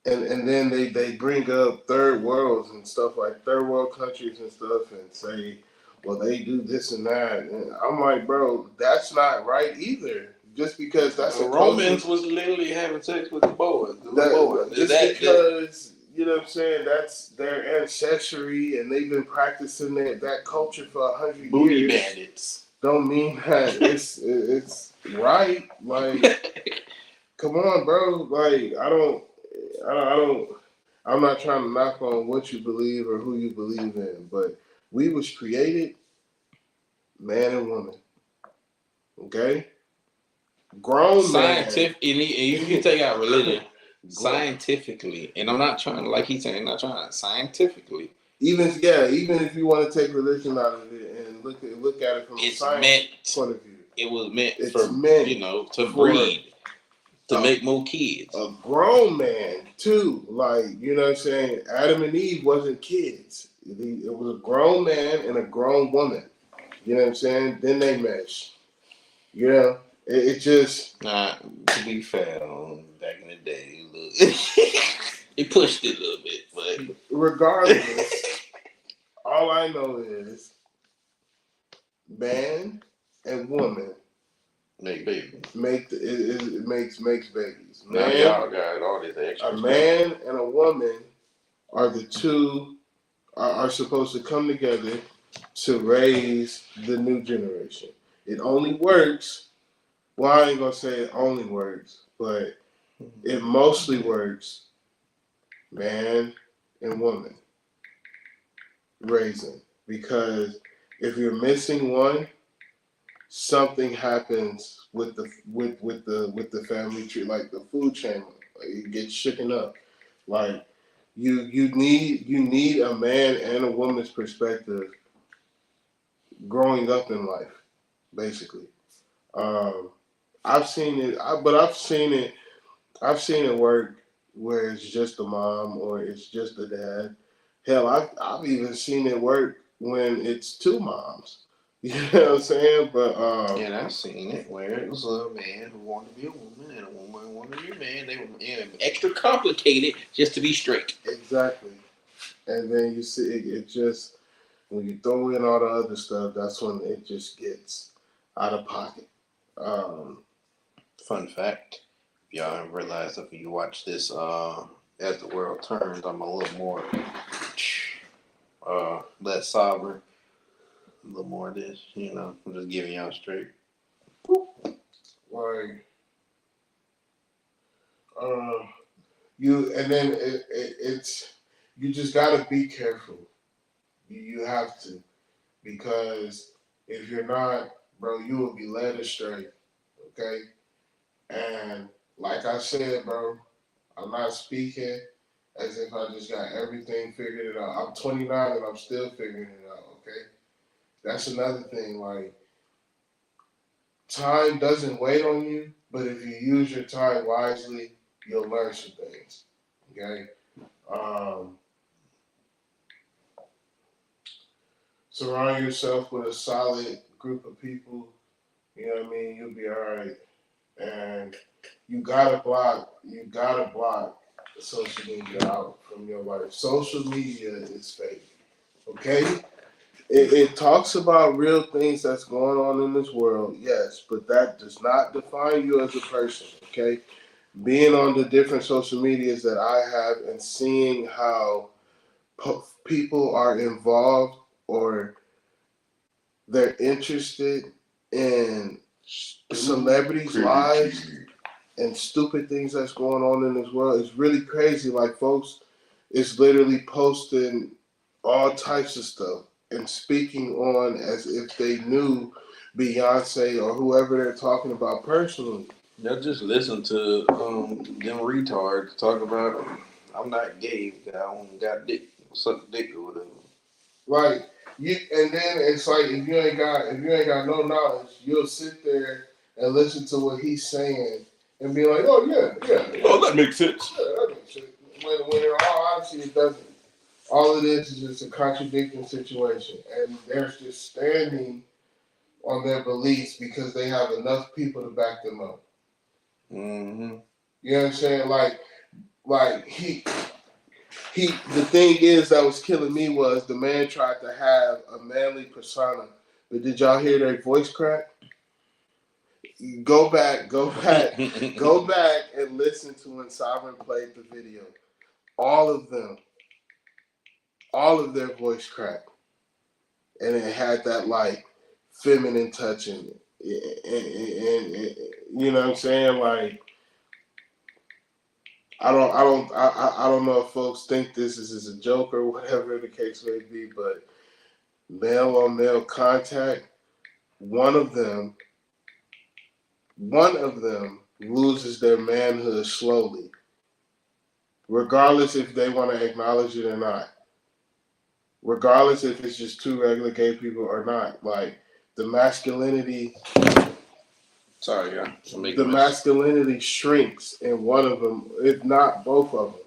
and then they bring up third worlds and stuff like third world countries and stuff, and say, well, they do this and that. And I'm like, bro, that's not right either. Just because that's a Romans was literally having sex with the boys. Because you know what I'm saying, that's their ancestry, and they've been practicing that culture for 100 years. Booty bandits. Don't mean that it's right. Like, come on, bro. Like, I'm not trying to knock on what you believe or who you believe in, but we was created man and woman. Okay? Grown scientific, man. Even if you take out religion, scientifically, and I'm not trying to, like he's saying, not trying to, scientifically. Even if you want to take religion out of it and look at it from a science point of view. It was meant to breed. To make more kids. A grown man, too. Like, you know what I'm saying? Adam and Eve wasn't kids. It was a grown man and a grown woman. You know what I'm saying? Then they mesh. You know? It just... Nah, to be fair, back in the day, it pushed it a little bit. But regardless, all I know is man and woman make babies. It makes babies. Now y'all got all this extra. A man and a woman are the two are supposed to come together to raise the new generation. It only works. Well, I ain't gonna say it only works, but it mostly works. Man and woman raising, because if you're missing one, something happens with the family tree, like the food chain. Like, it gets shooken up. Like You need a man and a woman's perspective growing up in life, basically. I've seen it, but I've seen it work where it's just the mom or it's just the dad. Hell, I've even seen it work when it's two moms. You know what I'm saying? But And I've seen it where it was a man who wanted to be a woman and a woman who wanted to be a man. They were extra complicated just to be straight. exactly. And then you see it just when you throw in all the other stuff, that's when it just gets out of pocket. Um, Fun fact, if y'all haven't realized, if you watch this As the World Turns, I'm a little more less sovereign, a little more of this, I'm just giving y'all straight. like you, and then it's you just gotta be careful. You have to, because if you're not, bro, you will be led astray. Okay, and like I said, bro, I'm not speaking as if I just got everything figured it out. I'm 29 and I'm still figuring it out. Okay, that's another thing. Like, time doesn't wait on you, but if you use your time wisely, you'll learn some things. Okay. Um, Surround yourself with a solid group of people. You know what I mean? You'll be all right. And you gotta block social media out from your life. Social media is fake. Okay? It talks about real things that's going on in this world, yes, but that does not define you as a person. Okay? Being on the different social medias that I have and seeing how people are involved or they're interested in celebrities' lives and stupid things that's going on in this world is really crazy. Like, folks is literally posting all types of stuff and speaking on as if they knew Beyonce or whoever they're talking about personally. They'll just listen to them retards talk about I'm not gay, I don't got dick, suck dick or whatever. Right. And then it's like if you ain't got no knowledge, you'll sit there and listen to what he's saying and be like, oh yeah. Oh, that makes sense. Yeah, that makes sense. When in all honesty, it doesn't. All it is just a contradicting situation, and they're just standing on their beliefs because they have enough people to back them up. Mm-hmm. You know what I'm saying? Like he. The thing is that was killing me was the man tried to have a manly persona, but did y'all hear their voice crack? Go back, go back and listen to when Sovereign played the video. All of their voice cracked, and it had that like feminine touch in it, and you know what I'm saying? Like, I don't know if folks think this is a joke or whatever the case may be, but male on male contact, one of them loses their manhood slowly, regardless if they want to acknowledge it or not. Regardless if it's just two regular gay people or not. Like, the masculinity Sorry, yeah. masculinity shrinks in one of them, if not both of them.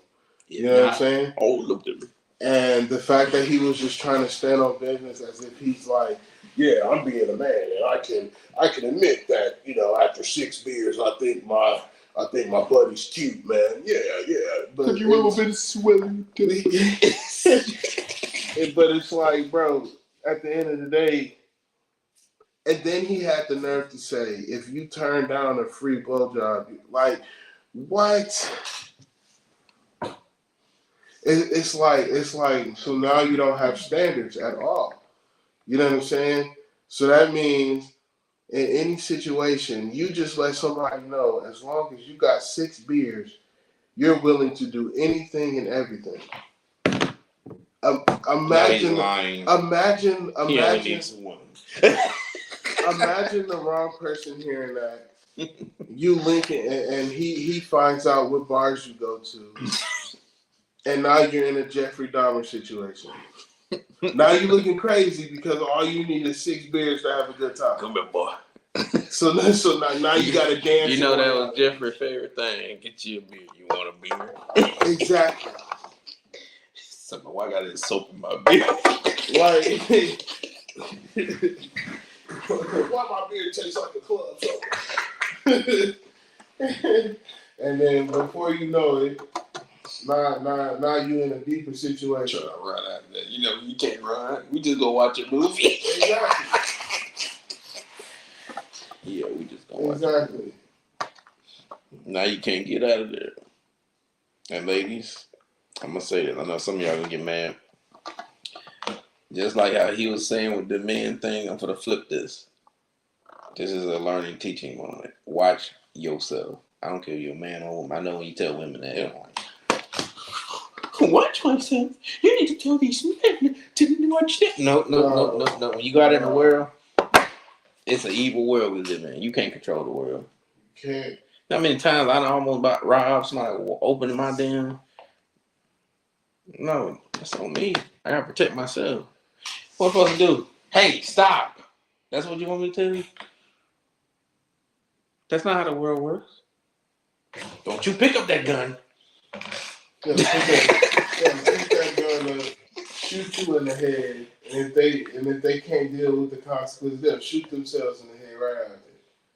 You know what I'm saying? All of them. And the fact that he was just trying to stand on business as if he's like, yeah, I'm being a man, and I can admit that, after 6 beers, I think my buddy's cute, man. Yeah. But have you ever been swelling? But it's like, bro, at the end of the day, and then he had the nerve to say, if you turn down a free blowjob, like, what? It's like, so now you don't have standards at all. You know what I'm saying? So that means in any situation, you just let somebody know, as long as you got 6 beers, you're willing to do anything and everything. Imagine He only needs one. Imagine the wrong person hearing that. You link it, and he finds out what bars you go to. and now you're in a Jeffrey Dahmer situation. Now you're looking crazy because all you need is 6 beers to have a good time. Come here, boy. So now you got to dance. You know that was Jeffrey's favorite thing. Get you a beer. You want a beer? Exactly. Something. Why I got this soap in my beer? Like, why my beer tastes like a club soda? And then before you know it, now you in a deeper situation. Trying to run out of that. You know, you can't run. We just go watch a movie. Exactly. Yeah, we just go watch Exactly. Now you can't get out of there. And ladies, I'm going to say this. I know some of y'all going to get mad. Just like how he was saying with the men thing, I'm going to flip this. This is a learning, teaching moment. Watch yourself. I don't care if you're a man or woman. I know when you tell women that, they're like, watch myself. You need to tell these men to watch that. No. When you go out in the world, it's an evil world we live in. You can't control the world. You can't. How many times I almost about robbed somebody opening my damn. No, that's on me. I gotta protect myself. What am I supposed to do? Hey, stop. That's what you want me to tell you? That's not how the world works. Don't you pick up that gun. Pick that gun up, shoot you in the head, and if they can't deal with the consequences, they'll shoot themselves in the head right after.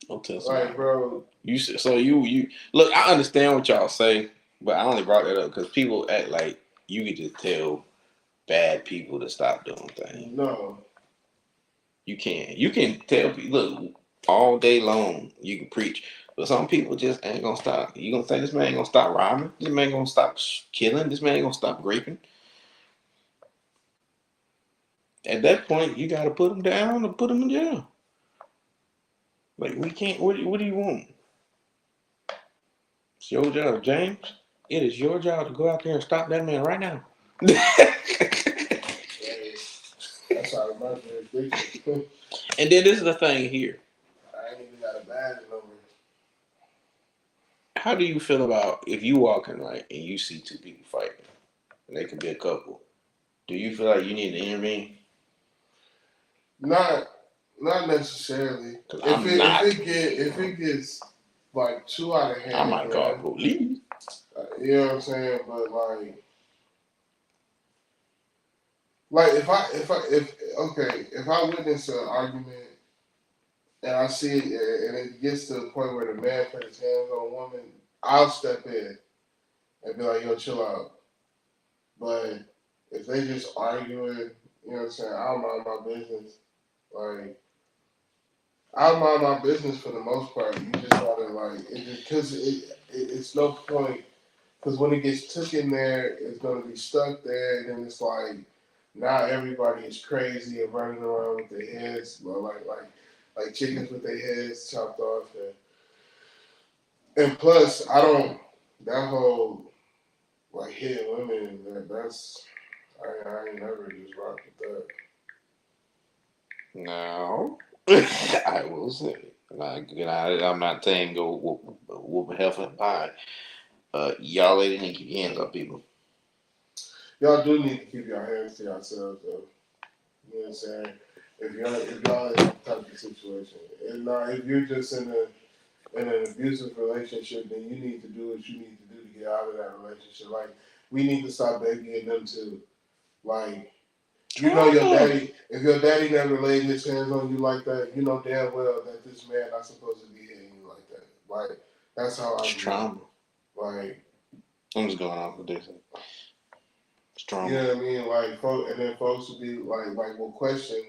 Don't tell somebody. Like, bro. You look. I understand what y'all say, but I only brought that up because people act like you could just tell bad people to stop doing things. No, you can't. You can tell people. Look, all day long you can preach, but some people just ain't gonna stop. You gonna say this man ain't gonna stop robbing? This man ain't gonna stop killing? This man ain't gonna stop raping? At that point, you gotta put him down or put him in jail. Like, we can't. What do you want? It's your job, James. It is your job to go out there and stop that man right now. That's how my jurisdiction. And then this is the thing here. I ain't even got a badge number. How do you feel about if you walking right and you see two people fighting, and they could be a couple? Do you feel like you need to intervene? Not necessarily. If it gets like too out of hand, I might call police. You know what I'm saying? But like if I witness an argument and I see it and it gets to the point where the man puts his hands on a woman, I'll step in and be like, yo, chill out. But if they just arguing, you know what I'm saying, I'll mind my business. Like, I'll mind my business for the most part. You just gotta because it's no point. Because when it gets took in there, it's gonna be stuck there, and then it's like now everybody is crazy and running around with their heads like chickens with their heads chopped off. And plus, that whole like hitting women, that's I ain't never just rock with that. No, I will say, like, I'm not saying go whoop a heifer pie. Y'all ladies need to keep your hands up, people. Y'all do need to keep your hands to yourselves, though. You know what I'm saying? If y'all in that type of situation, and if you're just in an abusive relationship, then you need to do what you need to do to get out of that relationship. Like, we need to stop begging them to, like, you know, your daddy. If your daddy never laid his hands on you like that, you know damn well that this man not supposed to be hitting you like that. Like, that's how I. Trauma. Like, I'm just going off with this. Trauma. You know what I mean? Like, and then folks will be like, will question,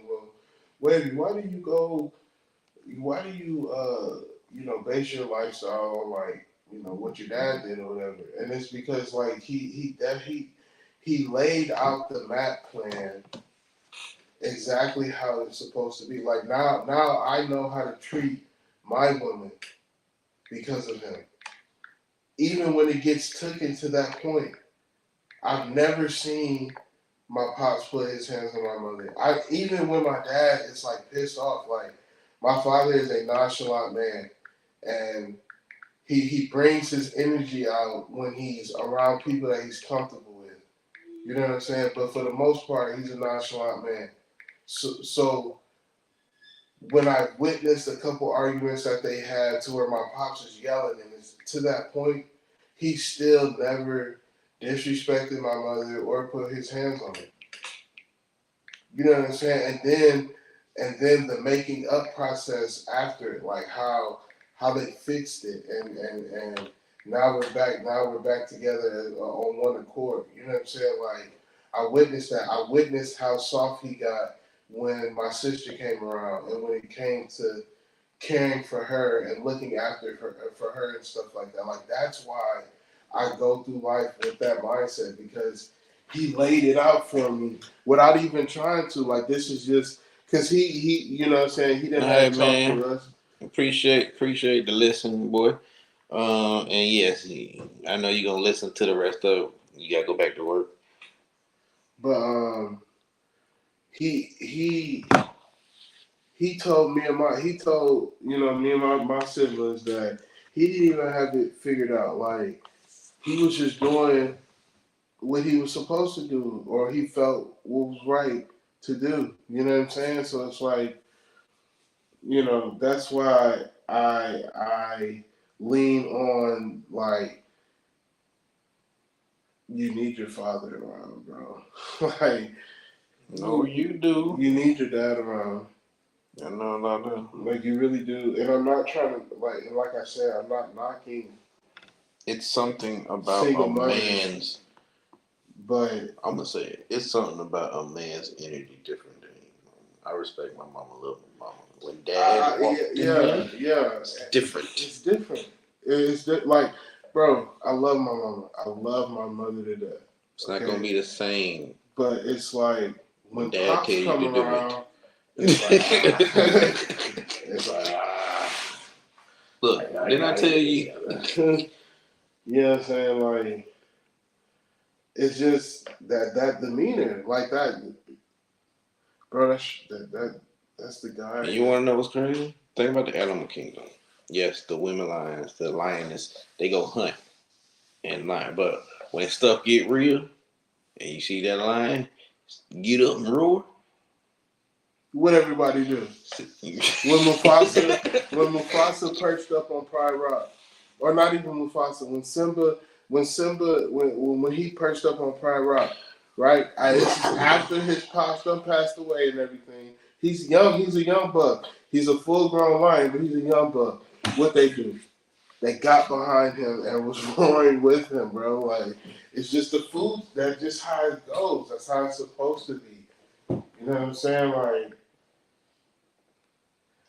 wait, why do you base your lifestyle on like, what your dad did or whatever? And it's because like he laid out the map plan exactly how it's supposed to be. Like now I know how to treat my woman because of him. Even when it gets taken to that point, I've never seen my pops put his hands on my mother. Even when my dad is like pissed off, like my father is a nonchalant man, and he brings his energy out when he's around people that he's comfortable with. You know what I'm saying? But for the most part, he's a nonchalant man. So when I witnessed a couple arguments that they had to where my pops was yelling, and it's to that point, he still never disrespected my mother or put his hands on her. You know what I'm saying? And then the making up process after it, like how they fixed it, and now we're back together on one accord. You know what I'm saying? Like I witnessed that. I witnessed how soft he got when my sister came around, and when it came to caring for her and looking after for her and stuff like that. Like that's why I go through life with that mindset, because he laid it out for me without even trying to. Like this is just because he you know what I'm saying, he didn't have to talk to us. Appreciate the listen, boy. And yes, I know you're gonna listen to the rest of it. You gotta go back to work. But he told me and my siblings that he didn't even have it figured out. Like he was just doing what he was supposed to do, or he felt what was right to do. You know what I'm saying? So it's like, that's why I lean on, like, you need your father around, bro. Like, No, you do. You need your dad around. I know I do. Like you really do. And I'm not trying to, like I said, I'm not knocking. It's something about a man's. But I'm gonna say it. It's something about a man's energy different than I respect my mama, love my mama. When dad walked in here, it's different. It's different. Like, bro, I love my mama. I love my mother to death. It's not gonna be the same. But it's like when dad pops tell you come to do around, it's like look, didn't I tell you? You know what I'm saying? Like, it's just that demeanor, like that, bro. That's the guy. And you want to know what's crazy? Think about the animal kingdom. Yes, the women lions, the lioness, they go hunt and lion. But when stuff get real, and you see that lion get up and roar, what everybody do? When Mufasa perched up on Pride Rock, or not even Mufasa, when he perched up on Pride Rock, right? After his pops done passed away and everything. He's young. He's a young buck. He's a full-grown lion, but he's a young buck. What they do? They got behind him and was roaring with him, bro. Like, it's just the food. That's just how it goes. That's how it's supposed to be. You know what I'm saying? Like,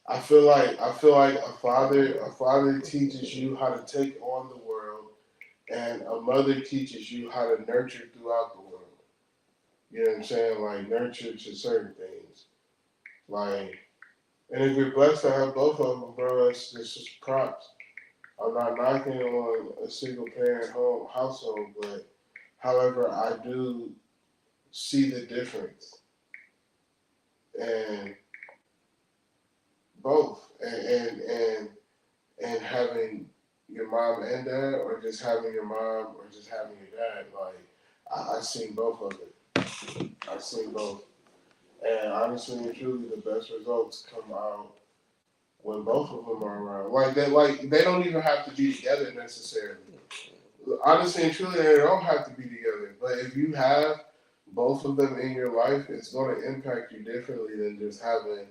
I feel like a father teaches you how to take on the world, and a mother teaches you how to nurture throughout the world. You know what I'm saying? Like, nurture to certain things. Like, and if you're blessed to have both of them, bro, it's just props. I'm not knocking on a single parent household, but however, I do see the difference, and both, and having your mom and dad, or just having your mom, or just having your dad. Like I've seen both of it. I've seen both, and honestly and truly, the best results come out when both of them are around. They don't even have to be together necessarily. Honestly and truly, they don't have to be together. But if you have both of them in your life, it's going to impact you differently than just having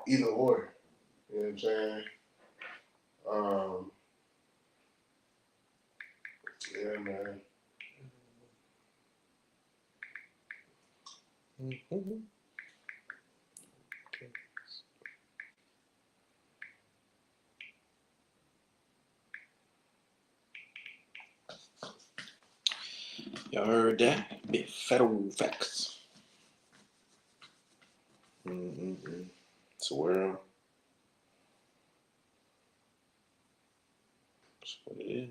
either or. You know what I'm saying? Yeah, man. Mm-hmm. Y'all heard that? Big federal facts. Mm-hmm. Swear. That's what it is.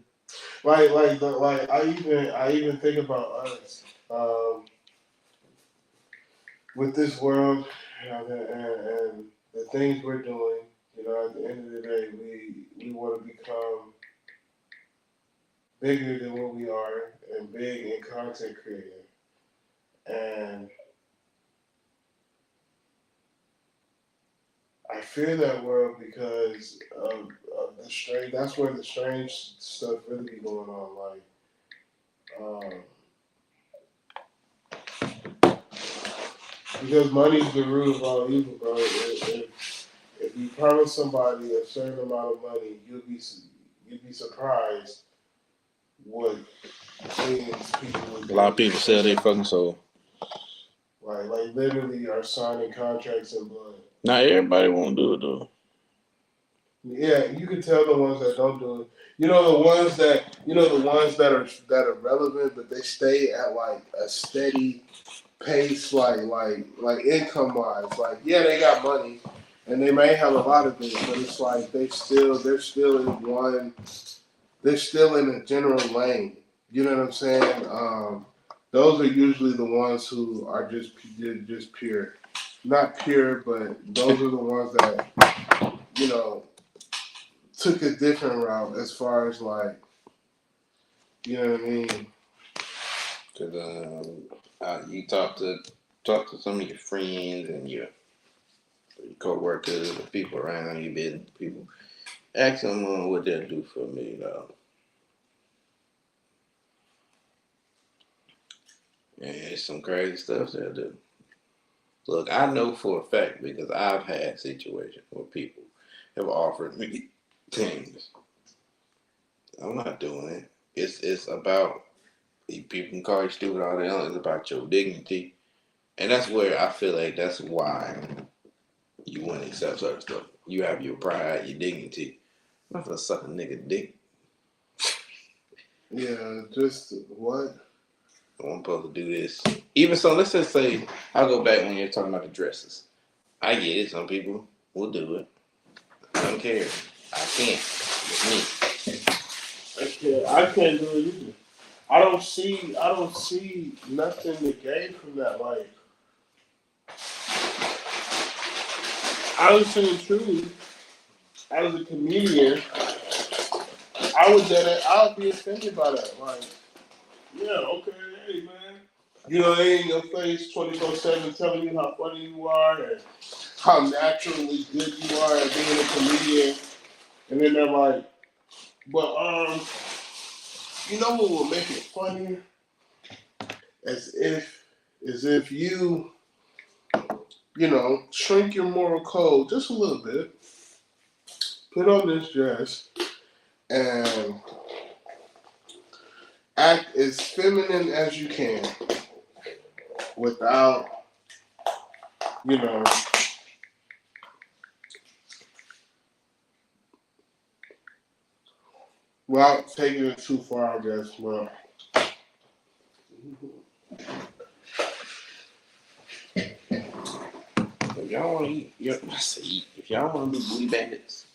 Like I even think about us with this world, and the things we're doing. You know, at the end of the day, we want to become bigger than what we are, and big in content creating, and I fear that world because of the strange. That's where the strange stuff really be going on. Because money's the root of all evil, bro. If you promise somebody a certain amount of money, you'd be surprised what things people would A do. lot of people sell their fucking soul. Like literally are signing contracts in blood. Not everybody won't do it though. Yeah, you can tell the ones that don't do it. The ones that are relevant, but they stay at like a steady pace, like income wise. Like, yeah, they got money, and they may have a lot of it, but it's like they're still in a general lane. You know what I'm saying? Those are usually the ones who are just pure, not pure, but those are the ones that took a different route as far as like, you know what I mean? Cause you talk to some of your friends and your co-workers, the people around you, business people. Ask them what they'll do for $1 million. And it's some crazy stuff they'll do. Look, I know for a fact because I've had situations where people have offered me things. I'm not doing it. It's about, people can call you stupid all day long. It's about your dignity. And that's where I feel like that's why you want to accept certain stuff. You have your pride, your dignity. I'm not gonna suck a nigga dick. Yeah, just what? I'm supposed to do this. Even so, let's just say, I'll go back when you're talking about the dresses. I get it. Some people will do it. I don't care. I can't. It's me. I can't do it either. I don't see nothing to gain from that. Like, honestly and truly, as a comedian, I would be offended by that. Like, yeah, okay, hey man. They in your face 24/7 telling you how funny you are and how naturally good you are at being a comedian. And then they're like, but you know what will make it funnier? As if you shrink your moral code just a little bit, put on this dress, and act as feminine as you can without, without taking it too far, I guess. But If y'all want to eat, if y'all want to be booty bandits,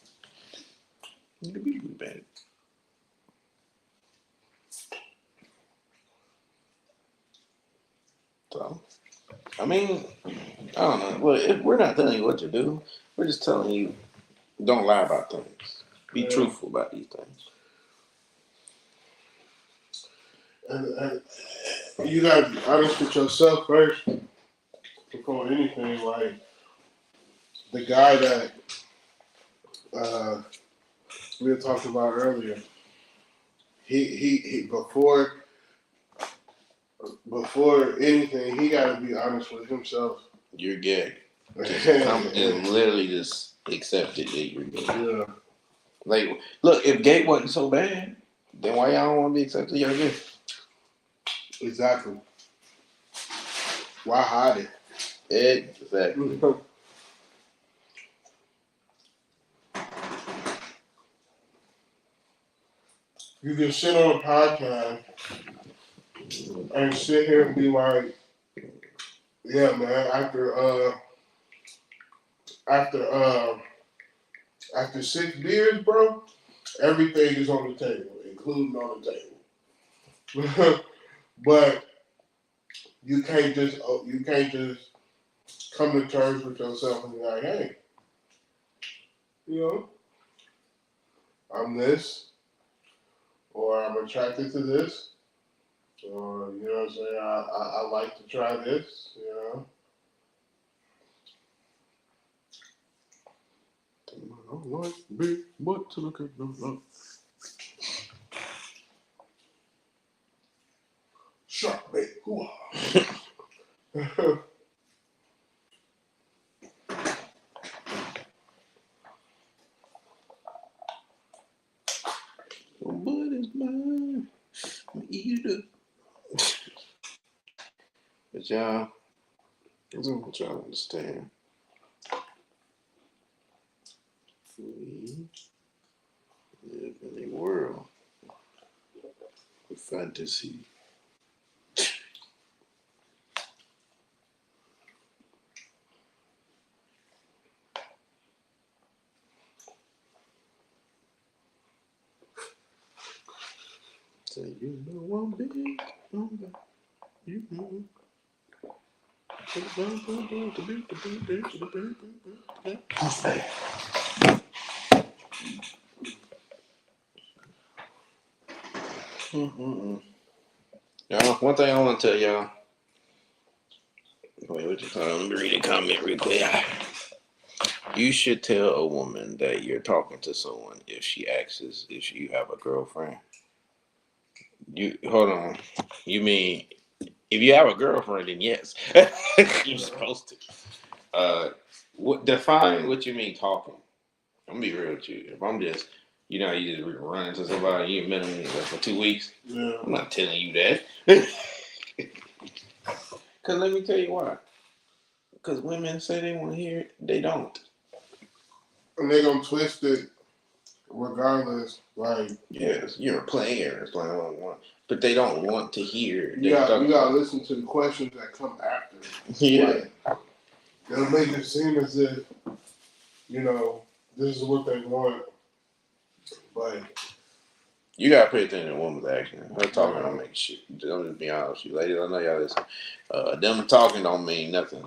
you can be booty bandits. So, I mean, I don't know. Well, we're not telling you what to do. We're just telling you, don't lie about things. Be truthful about these things. and you got to be honest with yourself first before anything. Like the guy that we were talking about earlier, he before anything, he got to be honest with himself. You're gay. Just literally just accept it that you're gay. Yeah. Like, look, if gay wasn't so bad, then why y'all don't want to be accepted? Y'all gay. Exactly. Why hide it? Exactly. You can sit on a podcast and sit here and be like, yeah, man, after 6 beers, bro, everything is on the table, including on the table. But you can't just come to terms with yourself and be like, hey, I'm this, or I'm attracted to this, Or, you know what I'm saying? I like to try this, you know. I don't like big butt to look at them. Shark bait. Hoo-ah. Your butt is mine. Eat it up. But y'all, I'm trying to understand. We live in a world of fantasy. Say, you know I'm big, I'm big. You know. Y'all, one thing I want to tell y'all. Wait, what you call it? Let me read a comment real quick. You should tell a woman that you're talking to someone if she asks if you have a girlfriend. You hold on. You mean if you have a girlfriend, then yes, you're supposed to. Define what you mean talking. I'm gonna be real with you. If I'm just, you just run into somebody, you ain't met them for 2 weeks. Yeah. I'm not telling you that. Cause let me tell you why. Cause women say they want to hear it, they don't. And they gonna twist it regardless. Like, Yes, you're a player. It's like, oh, but they don't want to hear. you gotta listen to the questions that come after. Yeah. Like, they'll make it seem as if, you know, this is what they want. But You gotta pay attention to a woman's action. Her talking don't make shit. I'm just be honest with you, ladies. I know y'all listen. Them talking don't mean nothing.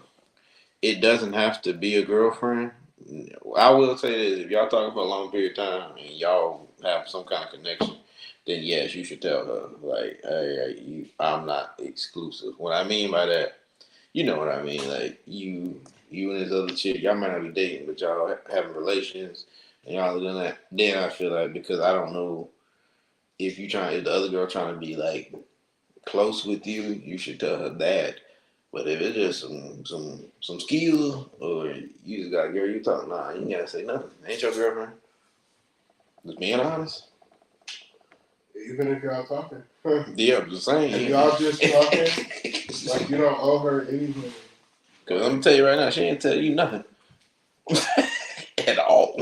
It doesn't have to be a girlfriend. I will say this: if y'all talking for a long period of time and y'all have some kind of connection, then yes, you should tell her like, hey, I'm not exclusive. What I mean by that, you know what I mean? Like you and this other chick, y'all might not be dating, but y'all having relations and y'all doing that. Then I feel like because I don't know if if the other girl trying to be like close with you, you should tell her that. But if it's just some skills or you just got a girl you talking, nah, you ain't gotta say nothing. Ain't your girlfriend. Just being honest. even if y'all talking, Yeah, I'm just saying. if y'all just talking, like you don't owe her anything. Cause I'm gonna tell you right now, she ain't tell you nothing at all.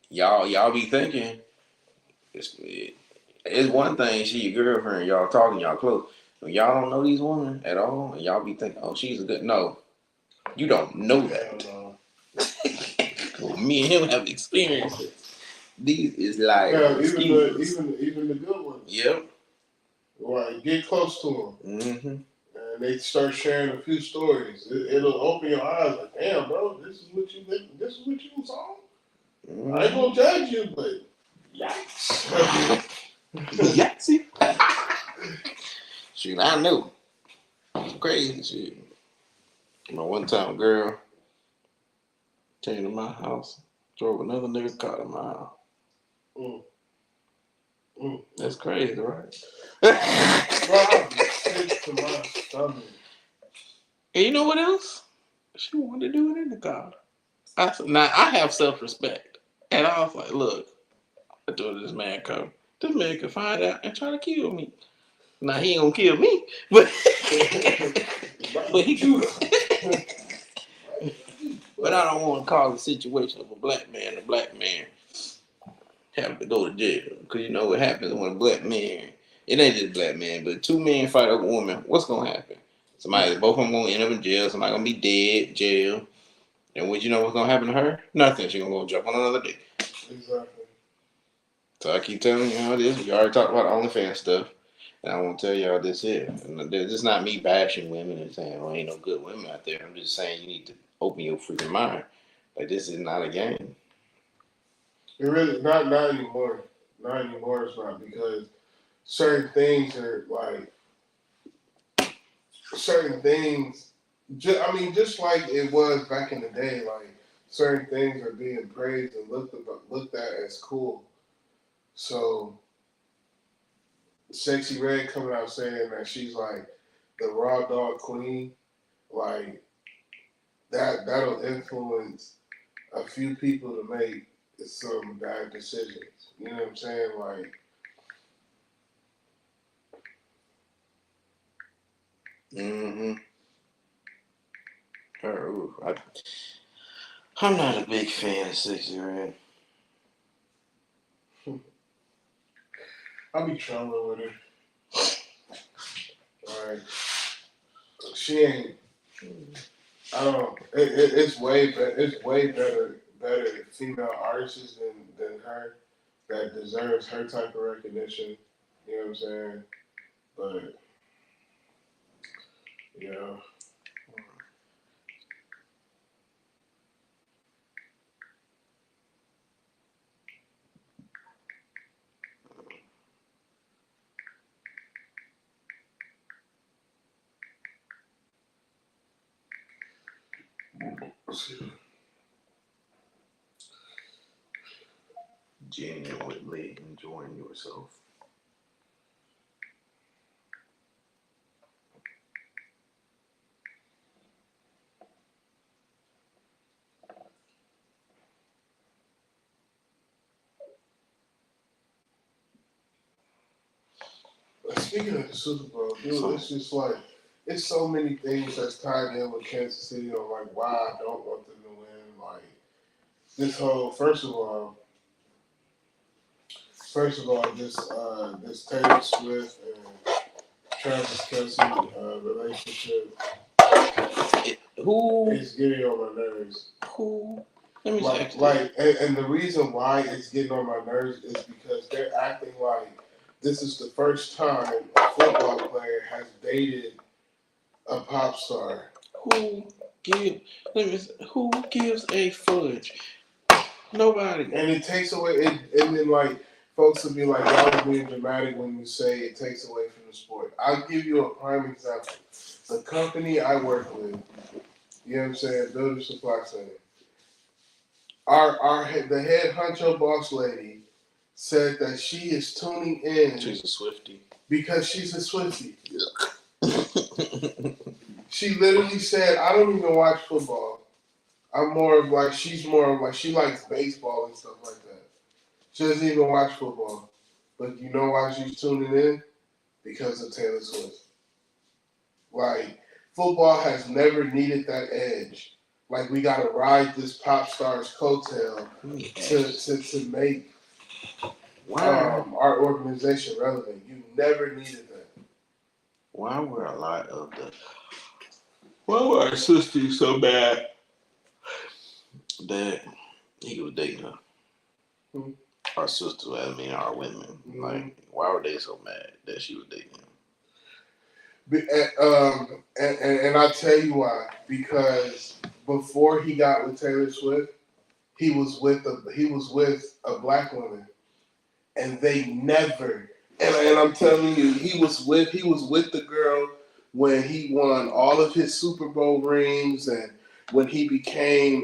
Y'all be thinking it's one thing she your girlfriend, y'all talking, y'all close. When y'all don't know these women at all, and y'all be thinking, oh, she's a good no. You don't know that. Well, me and him have experiences. These is like even the good ones. Yep. Right, get close to them. Mm-hmm. And they start sharing a few stories. It'll open your eyes. Like, damn, bro, this is what you think. This is what you saw. Mm-hmm. I ain't gonna judge you, but yikes. Yahtzee. Shoot, I knew. It's crazy shit. My one time girl came to my house, drove another nigga car to my house. That's crazy, right? Bro, I'll be sick to my stomach. And you know what else? She wanted to do it in the car. Now I have self-respect. And I was like, look, I told this man come. This man could find out and try to kill me. Now he ain't gonna kill me, but he can. But I don't want to cause a situation of a black man having to go to jail. Because you know what happens when a black man, it ain't just black man, but two men fight over a woman, what's going to happen? Both of them going to end up in jail. Somebody going to be dead, jail. And what you know what's going to happen to her? Nothing. She's going to go jump on another dick. Exactly. So I keep telling you how this. We already talked about OnlyFans stuff. And I want to tell y'all this here. And this is not me bashing women and saying, well, ain't no good women out there. I'm just saying you need to open your freaking mind. Like, this is not a game. It really not anymore. Not anymore. It's not because certain things are like certain things. Just like it was back in the day, like certain things are being praised and looked at as cool. So, Sexy Red coming out saying that she's like the raw dog queen, like that'll influence a few people to make some bad decisions. You know what I'm saying? Like, Mm-hmm. I'm not a big fan of Sexy Red. I'll be trolling with her. Like, she ain't. I don't. It's way better. It's way better female artists than her that deserves her type of recognition. You know what I'm saying? But you know, Genuinely enjoying yourself. speaking of the Super Bowl, dude, it's just like it's so many things that's tied in with Kansas City on like why I don't want them to win. Like this whole first of all, this Taylor Swift and Travis Kelce relationship Who? is getting on my nerves. Who? Let me And the reason why it's getting on my nerves is because they're acting like this is the first time a football player has dated a pop star. Who who gives a fudge? Nobody. And it takes away and then like folks will be like, y'all are being dramatic when you say it takes away from the sport. I'll give you a prime example. The company I work with, you know what I'm saying, Builder Supply Center. The head honcho boss lady said that she is tuning in. She's a Swiftie. Because she's a Swiftie. She literally said, I don't even watch football. She's more of like, she likes baseball and stuff like that. She doesn't even watch football. But you know why she's tuning in? Because of Taylor Swift. Like, football has never needed that edge. Like, we got to ride this pop star's coattail to make our organization relevant. You never needed that. Why were our sisters so bad that he was dating her? Hmm. Our sisters, our women. Mm-hmm. Like, why were they so mad that she was dating him? And I'll tell you why. Because before he got with Taylor Swift, he was with a black woman, and they never. And I'm telling you, he was with the girl when he won all of his Super Bowl rings, and when he became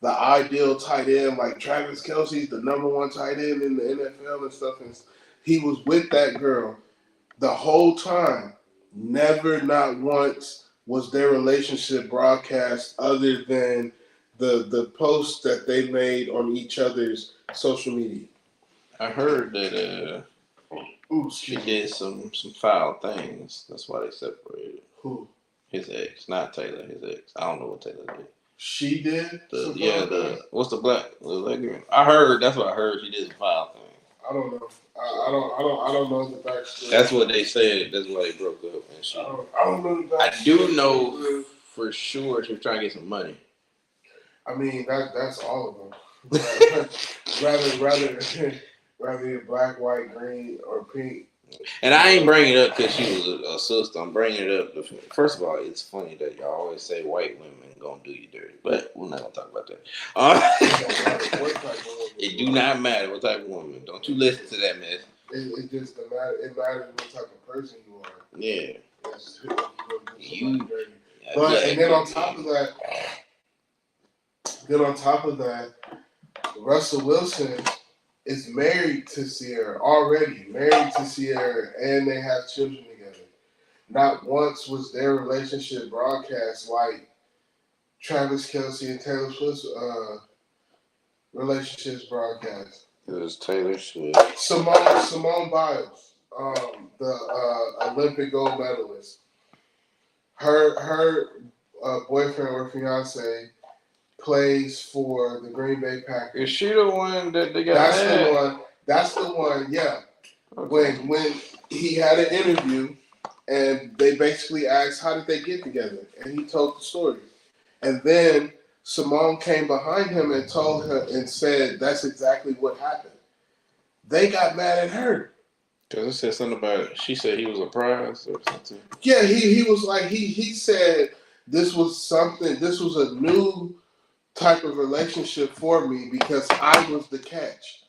the ideal tight end, like Travis Kelce's the number one tight end in the NFL and stuff. And he was with that girl the whole time. Never, not once was their relationship broadcast other than the posts that they made on each other's social media. I heard that she did some foul things. That's why they separated. Who? His ex, not Taylor. His ex. I don't know what Taylor did. She did. What's the black girl? I heard. That's what I heard. She did some foul things. I don't know. I don't know the backstory. That's what they said. That's why they broke up. And she. I don't know the backstory. I do know for sure she was trying to get some money. I mean that's all of them. rather you're black, white, green, or pink. And I ain't bringing it up because she was a sister. I'm bringing it up. First of all, it's funny that y'all always say white women gonna do you dirty, but we're not gonna talk about that. It do not matter what type of woman. Don't you listen to that mess. It just it matters what type of person you are. Yeah. It's, you gonna do You- somebody dirty. But and then on top of that, Russell Wilson is married to Sierra already, and they have children together. Not once was their relationship broadcast like Travis Kelce and Taylor Swift's relationships broadcast. It was Taylor Swift. Simone Biles, the Olympic gold medalist. Her boyfriend or fiance plays for the Green Bay Packers. Is she the one that they got? That's the one. Yeah. Okay. When he had an interview, and they basically asked how did they get together, and he told the story, and then Simone came behind him and told her and said that's exactly what happened. They got mad at her. Because it said something about, she said he was a prize or something. Yeah, he was like, he said this was a new type of relationship for me because I was the catch.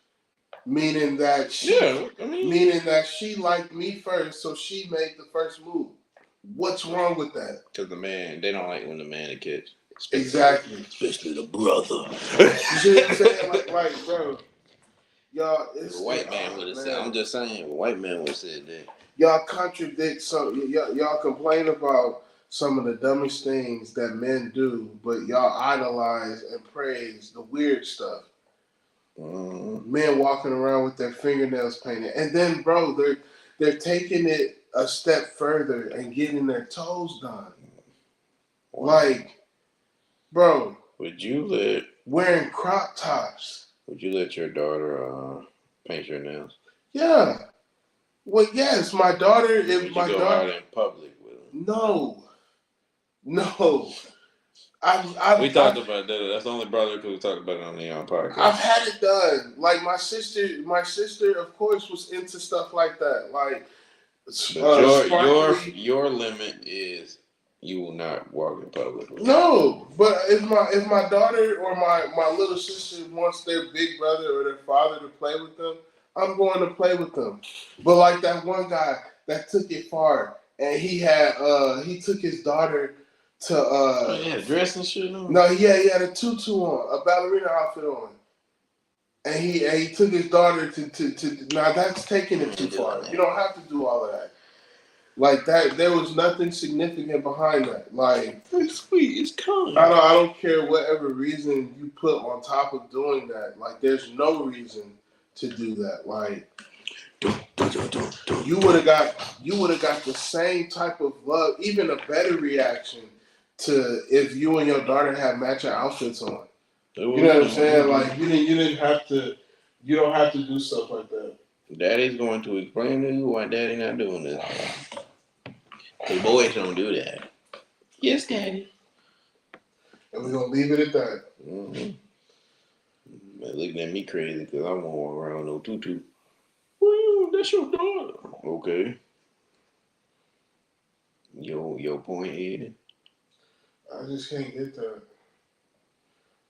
Meaning that she liked me first, so she made the first move. What's wrong with that? Because they don't like when the man is catch. Exactly. Especially the brother. You see what I'm saying? Like, bro. Y'all, it's a white man would have said. I'm just saying, a white man would have said that. Y'all contradict some. Y'all complain about some of the dumbest things that men do, but y'all idolize and praise the weird stuff. Men walking around with their fingernails painted, and then, bro, they're taking it a step further and getting their toes done. Like, bro, wearing crop tops? Would you let your daughter paint your nails? Yeah. Well, yes, my daughter. If my daughter out in public with them? No. We talked about that. That's the only brother because we talked about it on the podcast. I've had it done. Like my sister, of course, was into stuff like that. Like, your limit is you will not walk in public. No, but if my daughter or my little sister wants their big brother or their father to play with them, I'm going to play with them. But like that one guy that took it far, and he took his daughter to dress and shit on. No, he had a tutu on, a ballerina outfit on, and he took his daughter to now that's taking it too far. You don't have to do all of that. Like that, there was nothing significant behind that. Like, it's sweet, it's kind. I don't care whatever reason you put on top of doing that. Like, there's no reason to do that. Like, you would have got the same type of love, even a better reaction to if you and your daughter had matching outfits on. You know what I'm saying? Like, you don't have to do stuff like that. Daddy's going to explain to you why Daddy not doing this. The boys don't do that. Yes, Daddy. And we're going to leave it at that. Mm-hmm. They're looking at me crazy because I won't walk around no tutu. Well, that's your daughter. Okay. Your point, Eden. I just can't get that.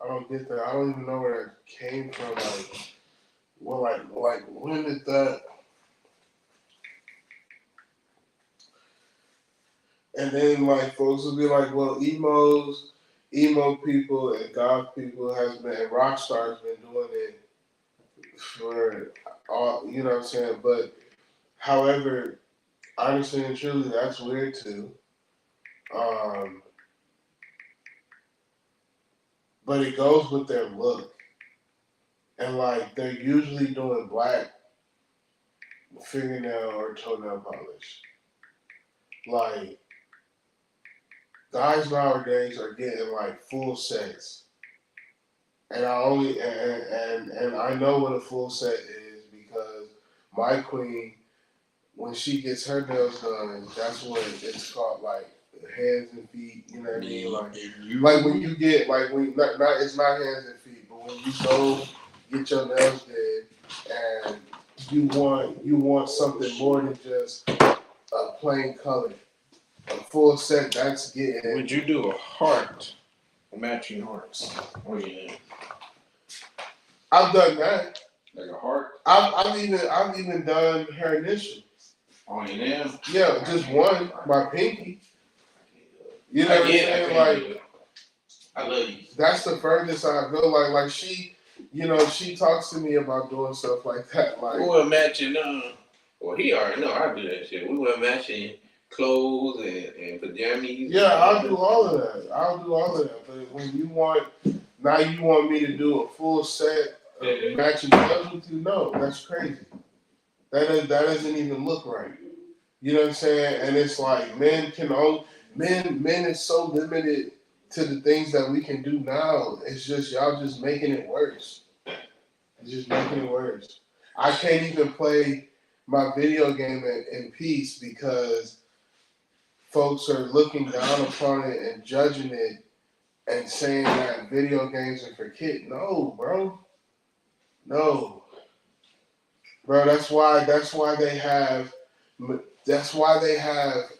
I don't get that. I don't even know where that came from. Like when did that? And then like folks will be like, well, emo people and goth people and rock stars been doing it for all, you know what I'm saying? But however, honestly and truly, that's weird too. But it goes with their look. And like they're usually doing black fingernail or toenail polish. Like, guys nowadays are getting like full sets. And I know what a full set is because my queen, when she gets her nails done, that's what it's called, like hands and feet. You know what I mean? Like when you get not it's not hands and feet, but when you go get your nails did and you want something more than just a plain color. A full set, that's getting. Would you do a heart, matching hearts? Oh yeah. I've done that. Like a heart I've even done her initial. on your nail. Yeah, just one, my pinky. You know I what I'm get it. I saying? can't do Like it. I love you. that's the furthest I go. Like she, you know, she talks to me about doing stuff like that. Like We were matching. Well, he already know I do that shit. We were matching clothes and pajamas. yeah, I'll do all of that. I'll do all of that. But when you want me to do a full set of matching gloves with you, no, that's crazy. That doesn't even look right. You know what I'm saying? And it's like men is so limited to the things that we can do now. It's just y'all just making it worse. It's just making it worse. I can't even play my video game in peace because folks are looking down upon it and judging it and saying that video games are for kids. No, bro. No. Bro, that's why they have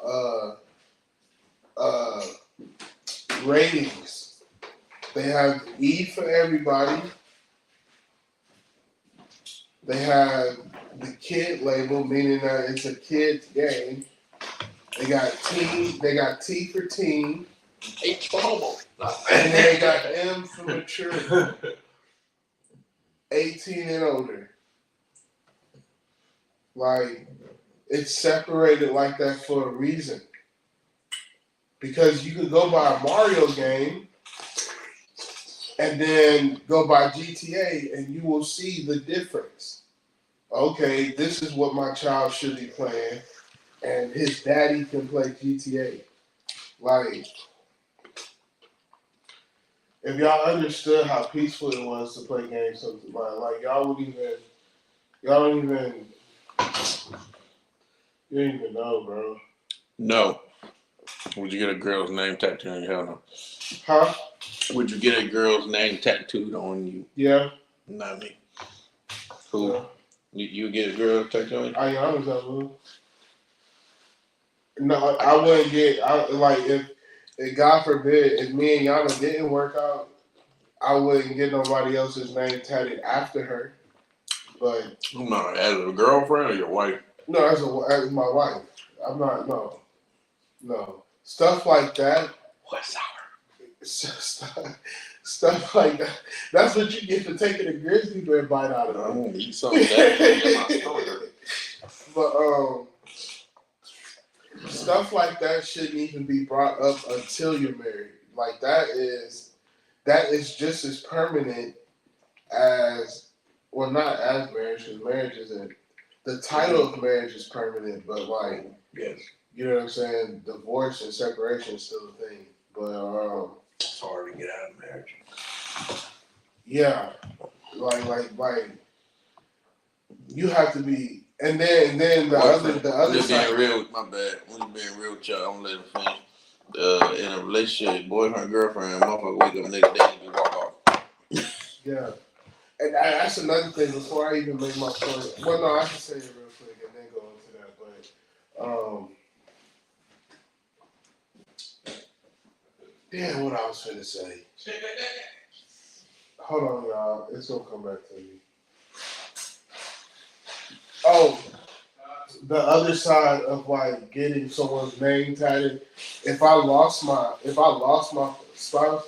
uh ratings. They have E for everybody. They have the kid label, meaning that it's a kid's game. They got T for teen. H for homo. And then they got M for mature. 18 and older. Like, it's separated like that for a reason. Because you could go buy a Mario game and then go buy GTA and you will see the difference. Okay, this is what my child should be playing, and his daddy can play GTA. Like, if y'all understood how peaceful it was to play games, like y'all don't even, you don't even know, bro. No. Would you get a girl's name tattooed on you? Hell no. Huh? Would you get a girl's name tattooed on you? Yeah. Not me. Who? Yeah. You get a girl tattooed on you? Ayana's that move. No, I wouldn't get. If God forbid, if me and Yana didn't work out, I wouldn't get nobody else's name tatted after her. But no, as a girlfriend or your wife? No, as my wife. I'm not. No. Stuff like that. What's our? Stuff like that. That's what you get for taking a grizzly bear bite out of it. I'm gonna eat something that in my stomach. But stuff like that shouldn't even be brought up until you're married. Like that is just as permanent as, well, not as marriage, because marriage isn't. The title of marriage is permanent, but like, yes, you know what I'm saying. Divorce and separation is still a thing, but it's hard to get out of marriage. Yeah, like you have to be. And then the other side. Being real, my bad. When you being real with y'all, I'm letting finish. In a relationship, boyfriend, girlfriend, motherfucker wake up next day and you walk off. Yeah, and that's another thing. Before I even make my point, well, no, I can say it real quick and then go into that. But damn, what I was finna say. Hold on, y'all. It's gonna come back to me. Oh, the other side of like getting someone's name tatted. If I lost my spouse,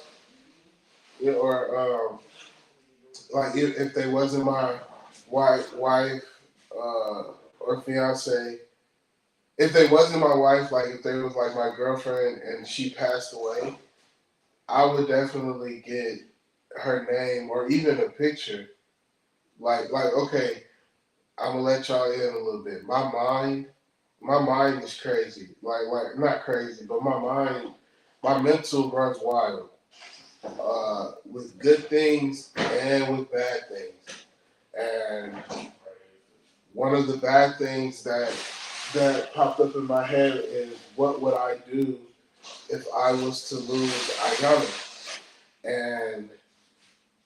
or like if they wasn't my wife or fiance, if they wasn't my wife, like if they was like my girlfriend and she passed away, I would definitely get her name or even a picture. Like okay, I'm gonna let y'all in a little bit. My mind is crazy. Like not crazy, but my mental runs wild. With good things and with bad things. And one of the bad things that popped up in my head is, what would I do if I was to lose Ayana? And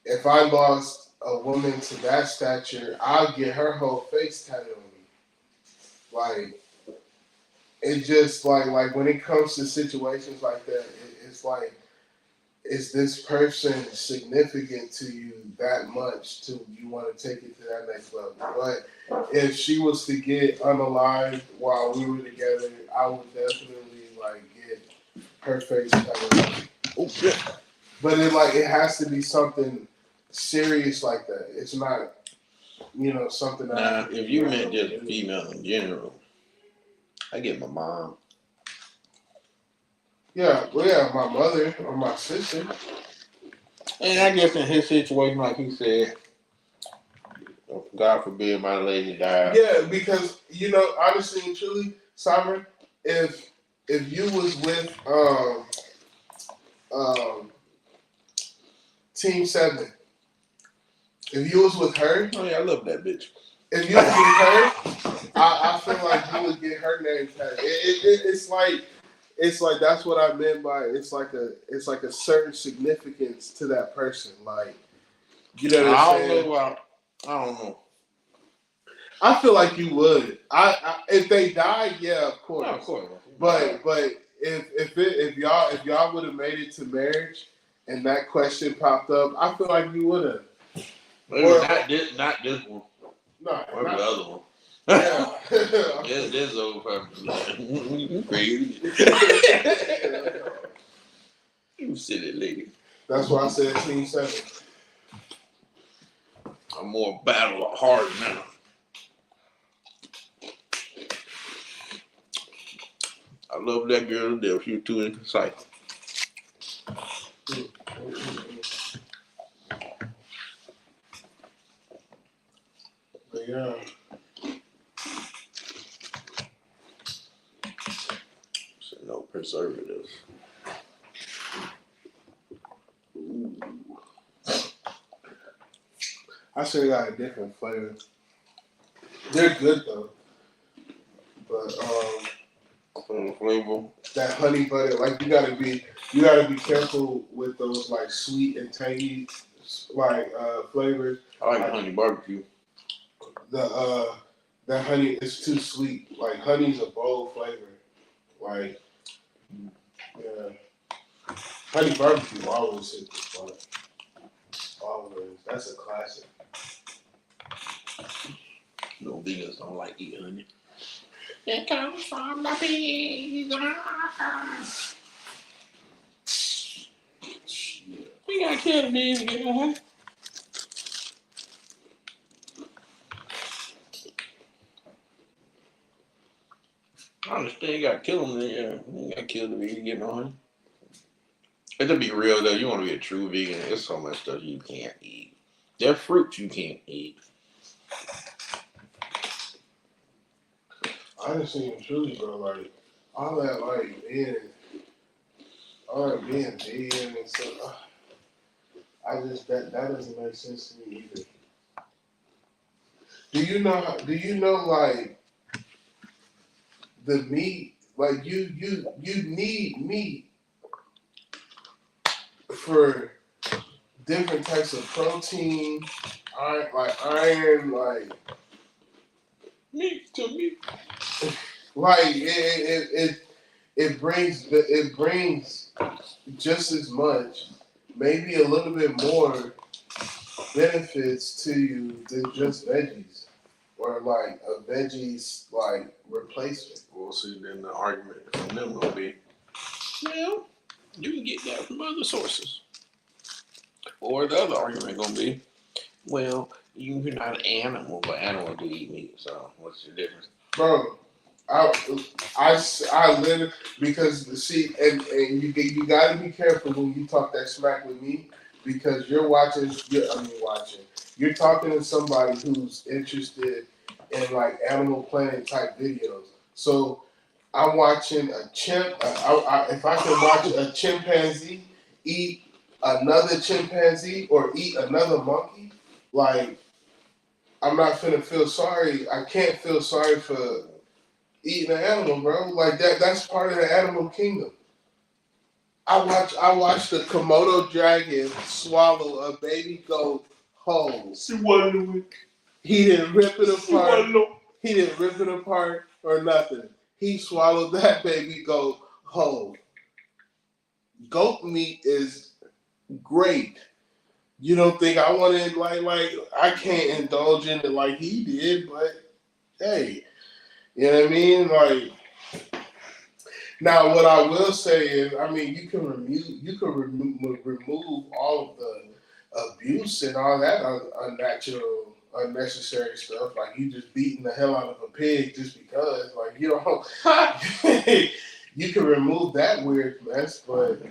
if I lost a woman to that stature, I'll get her whole face tatted on me. Like, it just like when it comes to situations like that, it's like is this person significant to you that much to you want to take it to that next level? But if she was to get unalived while we were together, I would definitely like get her face covered. Oh shit. But it has to be something serious like that. It's not, something that. Now, if you meant just a female in general, I get my mom. Yeah, my mother or my sister. And I guess in his situation, like he said, God forbid my lady died. Yeah, because honestly and truly, Simon, if you was with Team 7, if you was with her, Oh yeah, I love that bitch. if you was with her, I feel like you would get her name tag. It's like that's what I meant by it's like a certain significance to that person. Like, you know what I'm saying? I don't know. I feel like you would. I if they died, yeah, of course. No, of course. But if y'all would have made it to marriage and that question popped up, I feel like you would have. Maybe not this one. No, Or the other one. yeah. This old person. You crazy. You silly lady. That's why I said Team 7. I'm more battle hard now. I love that girl to death. She was too inconcise. But yeah. So no preservatives. I should have got a different flavor. They're good though. But Flavor. that honey butter, like you gotta be careful with those like sweet and tangy flavors. I like honey barbecue. That honey is too sweet. Like honey's a bold flavor. Like yeah. Honey barbecue always hit the spot. Always. That's a classic. No vegans don't like eating honey. It comes from the bees. We gotta kill the bees to get honey. I understand you gotta kill them. Yeah, you gotta kill the bees to get no honey. But to be real though, you want to be a true vegan. There's so much stuff you can't eat. There's fruits you can't eat. Honestly and truly, bro, like all that being vegan and stuff, I just that doesn't make sense to me either. Do you know like the meat, like you need meat for different types of protein, iron, like Meat to meat. like it brings just as much, maybe a little bit more benefits to you than just veggies or like a veggies like replacement. Well, see, then the argument from them will be, well, you can get that from other sources. Or the other argument gonna be, well, you're not an animal, but animals do eat meat. So what's the difference? Bro, I literally, because see, and you gotta be careful when you talk that smack with me, because you're talking to somebody who's interested in like Animal Planet type videos. So I'm watching a chimp. If I can watch a chimpanzee eat another chimpanzee or eat another monkey, like I'm not finna feel sorry. I can't feel sorry for eating an animal, bro. Like that's part of the animal kingdom. I watched the Komodo dragon swallow a baby goat whole. He didn't rip it apart. He didn't rip it apart or nothing. He swallowed that baby goat whole. Goat meat is great. You don't think I want to like I can't indulge in it like he did, but hey, you know what I mean? Like now, what I will say is, I mean, remove all of the abuse and all that unnecessary stuff. Like you just beating the hell out of a pig just because, like you know, you can remove that weird mess, but.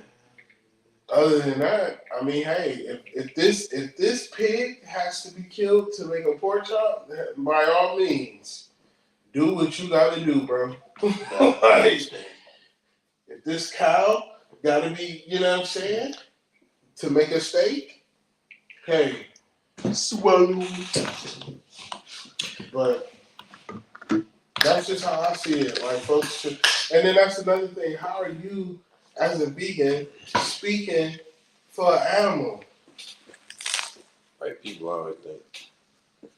Other than that, I mean, hey, if this pig has to be killed to make a pork chop, by all means, do what you got to do, bro. Like, if this cow got to be, you know what I'm saying, to make a steak, hey, swallow. But that's just how I see it. Like, folks should, and then that's another thing. How are you, as a vegan, speaking for an animal? Like people always think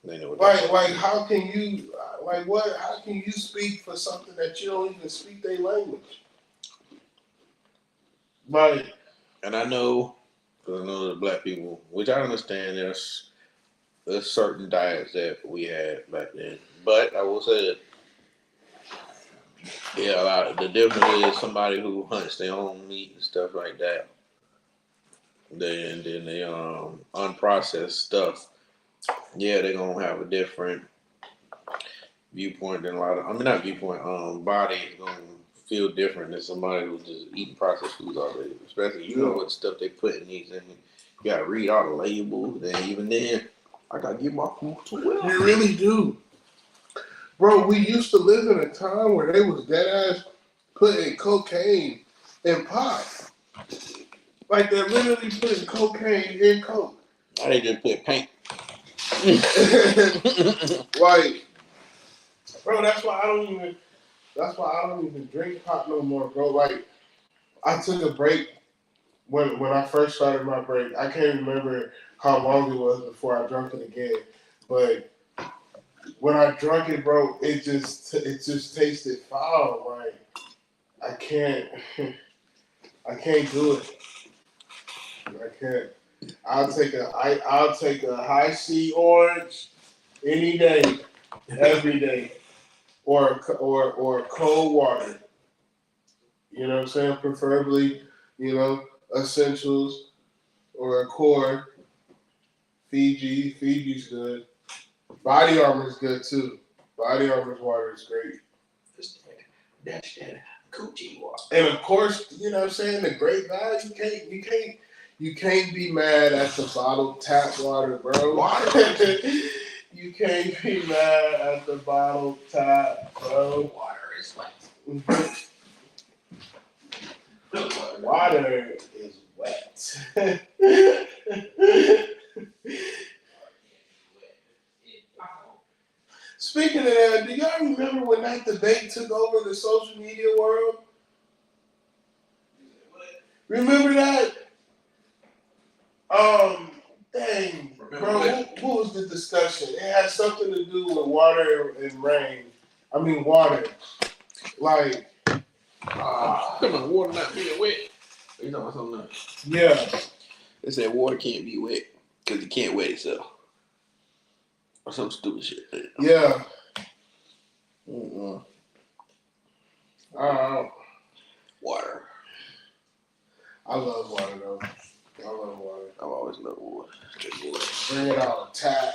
they know what Like, how can you, like, what? How can you speak for something that you don't even speak their language? Like, and I know, because I know the black people, which I understand, there's certain diets that we had back then, but I will say that yeah, a lot of the difference is somebody who hunts their own meat and stuff like that. Then they unprocessed stuff. Yeah, they're gonna have a different viewpoint than a lot of. I mean, not viewpoint. Body is gonna feel different than somebody who's just eating processed foods all day. Especially you know what stuff they put in these, and you gotta read all the labels. And even then, I gotta get my food too well. you really do. Bro, we used to live in a time where they was dead ass putting cocaine in pot. Like they're literally putting cocaine in coke. Now they just put paint. Like, bro, that's why I don't even drink pot no more, bro. Like, I took a break when I first started my break. I can't remember how long it was before I drank it again, but when I drank it, bro, it just tasted foul. Like I can't do it. I can't. I'll take a high C orange any day, every day, or cold water. You know what I'm saying? Preferably, you know, essentials or a core. Fiji's good. Body Armor's good too. Body Armor's water is great. That's that coochie water. And of course, you know what I'm saying, the great value, you can't be mad at the bottled tap water, bro. Water. You can't be mad at the bottled tap, bro. Water is wet. Water is wet. Speaking of that, do y'all remember when that debate took over the social media world? Remember that? Dang, bro, what was the discussion? It had something to do with water and rain. I mean, water. Like, Come on, water not being wet. You know what I'm talking about? Yeah. They said water can't be wet because it can't wet itself. Or some stupid shit. Yeah. Mm-mm. Water. I love water, though. I love water. I've always loved water. Drink water. Bring it out, tap.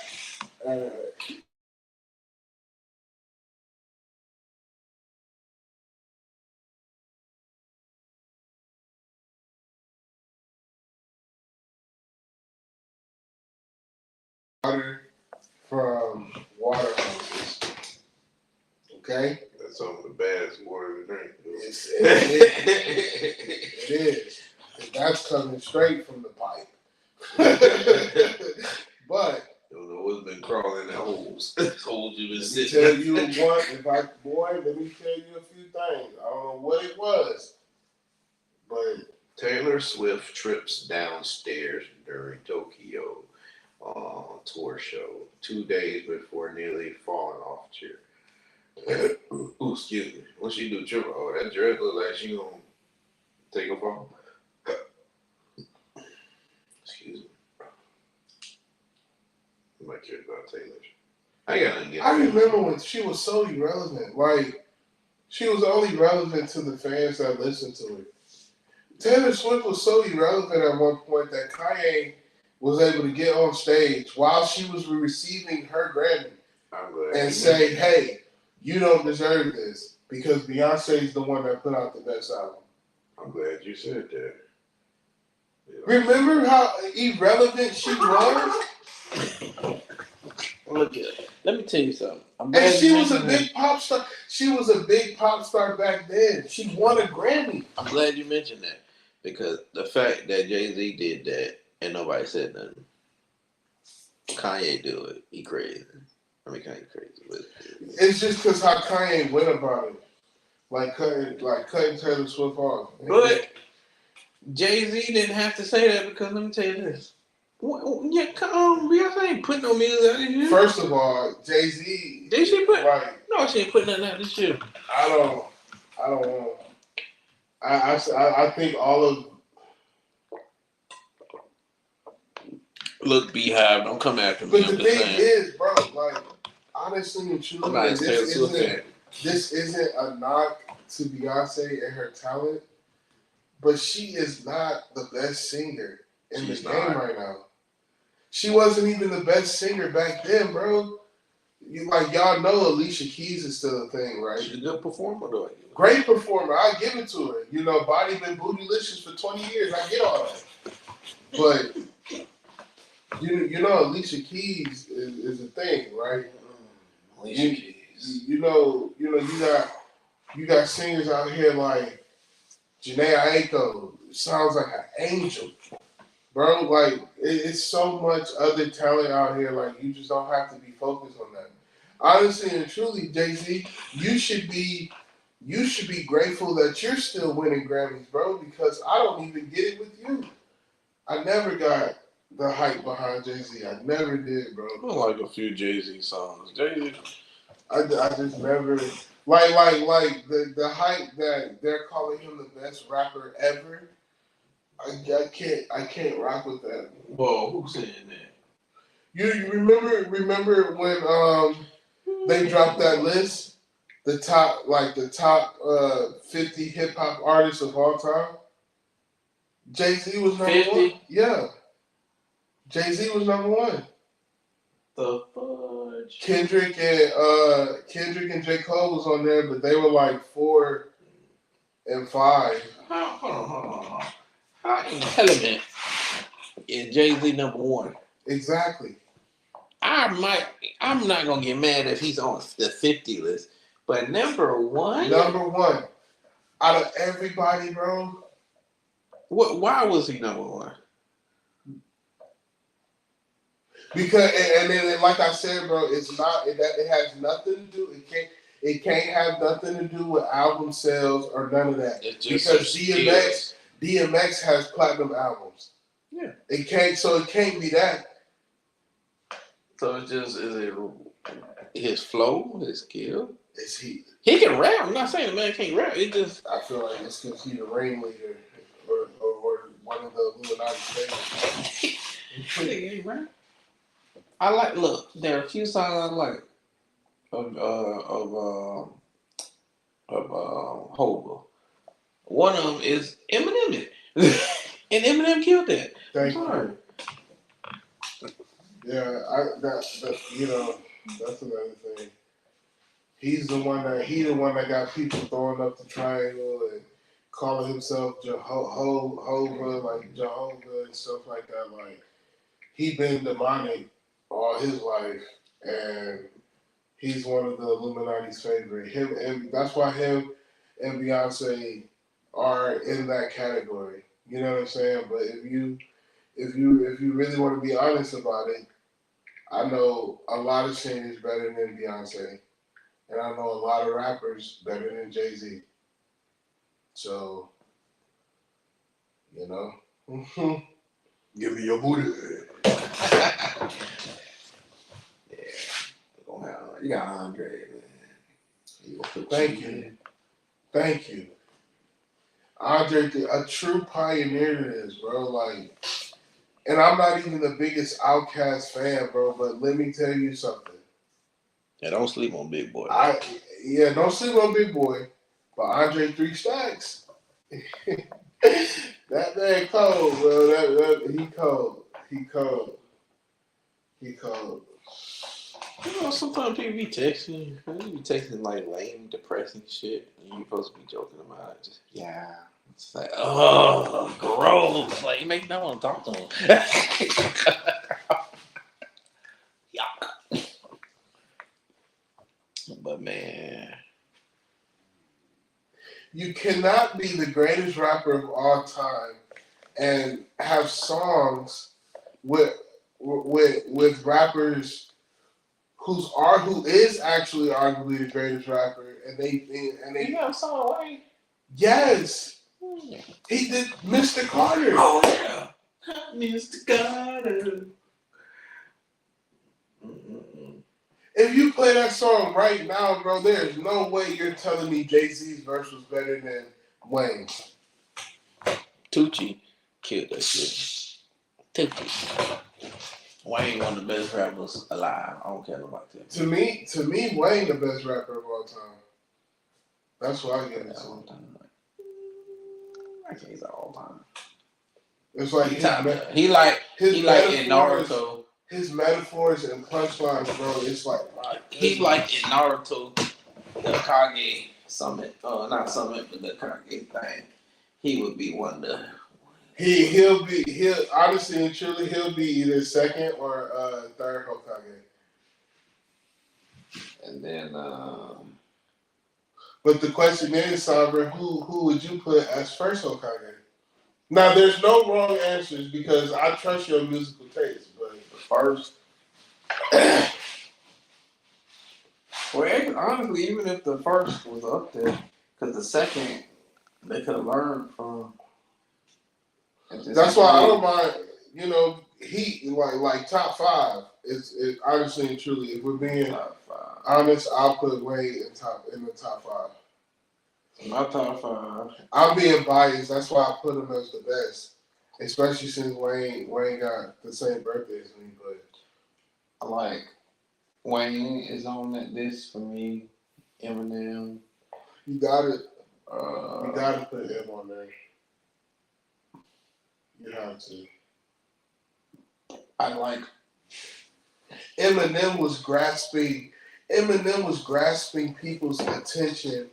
Water from water hoses. Okay? That's some of the baddest water to drink. It is. That's coming straight from the pipe. But don't know what's been crawling in the holes. Holes you've been sitting. Let me tell you what, let me tell you a few things. I don't know what it was, but Taylor Swift trips downstairs during Tokyo tour show 2 days before nearly falling off chair. Ooh, excuse me. When she do trip, that dress look like she gonna take a fall. Nobody cares about Taylor. I ain't got nothing against I Taylor. remember when she was so irrelevant. Like, she was only relevant to the fans that listened to it. Taylor Swift was so irrelevant at one point that Kanye was able to get on stage while she was receiving her Grammy and say, hey, you don't deserve this because Beyonce's the one that put out the best album. I'm glad you said that. Remember how irrelevant she was? Look at it. Let me tell you something. And she was a big pop star. She was a big pop star back then. She won a Grammy. I'm glad you mentioned that because the fact that Jay-Z did that and nobody said nothing. Kanye do it. He crazy. I mean, Kanye crazy. But it's just because how Kanye went about it. Like cutting Taylor Swift off. But Jay-Z didn't have to say that because let me tell you this. Yeah, come on, Beyonce ain't putting no music out this year. First of all, Jay-Z. Did she put? Right. No, she ain't putting nothing out this year. I don't know. I think all of. Look, Beehive, don't come after me. But I'm the just thing saying. is, bro, like honestly and truly, I'm not as Taylor Swift fan. this isn't a knock to Beyonce and her talent, but she is not the best singer in the game right now. She wasn't even the best singer back then, bro. Y'all know Alicia Keys is still a thing, right? She's a good performer, though. Great performer. I give it to her. You know, body been bootylicious for 20 years. I get all that. But you know Alicia Keys is a thing, right? Alicia Keys. You know, you got singers out here like Janae Aiko. Sounds like an angel. Bro, like it's so much other talent out here. Like you just don't have to be focused on that. Honestly and truly, Jay-Z, you should be grateful that you're still winning Grammys, bro. Because I don't even get it with you. I never got the hype behind Jay-Z. I never did, bro. I like a few Jay-Z songs. Jay-Z. I just never like the hype that they're calling him the best rapper ever. I can't rock with that. Whoa, who's saying that? You remember when they dropped that list, the top 50 hip hop artists of all time? Jay-Z was number 50? one. Yeah. Jay-Z was number one. The fudge. Kendrick and J. Cole was on there, but they were like 4 and 5. Hold on. How in element is Jay-Z number one? Exactly. I'm not gonna get mad if he's on the 50 list, but number one. Number one, out of everybody, bro. Why was he number one? Because and then like I said, bro, it's not it has nothing to do. It can't have nothing to do with album sales or none of that. It's just because DMX has platinum albums. Yeah. It can't be that. So is it his flow, his skill? Is he? He can rap. I'm not saying the man can't rap. It just I feel like it's because he's the ringleader or one of the Illuminati favorites. he ain't rap. I like. Look, there are a few songs I like of Hova. One of them is Eminem, and Eminem killed that. Thank I'm sorry. you. Yeah, that's another thing. He's the one that got people throwing up the triangle and calling himself Jehovah, like Jehovah and stuff like that. Like he been demonic all his life, and he's one of the Illuminati's favorite. Him and that's why him and Beyonce are in that category. You know what I'm saying? But if you really want to be honest about it, I know a lot of singers better than Beyonce, and I know a lot of rappers better than Jay-Z. So, you know, give me your booty. You got Andre, man. Thank you. Andre, a true pioneer to this, bro. Like, And I'm not even the biggest Outkast fan, bro. But let me tell you something. Yeah, don't sleep on Big Boy. Don't sleep on Big Boy, but Andre 3 Stacks. That man cold, bro. He cold. He cold. He cold. You know, sometimes people be texting. You be texting like lame, depressing shit. And you supposed to be joking about it. Just yeah. It's like, oh, gross. Like, you make me not want to talk to him. Yeah. But man, You cannot be the greatest rapper of all time and have songs with rappers who is actually arguably the greatest rapper, and they you got a song, right? yes, he did Mr. Carter. Oh yeah, Mr. Carter. If you play that song right now, bro, there's no way you're telling me Jay-Z's verse was better than Wayne. Tucci killed that shit. Tucci. Wayne one of the best rappers alive. I don't care about that. To me, Wayne the best rapper of all time. That's what I get it All to. time. I can't say all time. It's like He like in metaphors- Naruto. His metaphors and punchlines, bro. It's like He like in Naruto, the Kage summit. Not summit, but the Kage thing. He would be one of the. he'll honestly and truly he'll be either second or third Hokage. And then But the question is, Sabra, who would you put as first Hokage? Now, there's no wrong answers because I trust your musical taste. But first. Well, honestly, even if the first was up there, because the second they could have learned from. that's why I don't mind. You know, he like top five is honestly and truly. If we're being Top five. honest, I'll put Wayne in the top five. My top five. I'm being biased. That's why I put him as the best, especially since Wayne got the same birthday as me. But I like Wayne is on that list for me. Eminem. you got it. Uh, You got to put him on there. You have to. I like. Eminem was grasping people's attention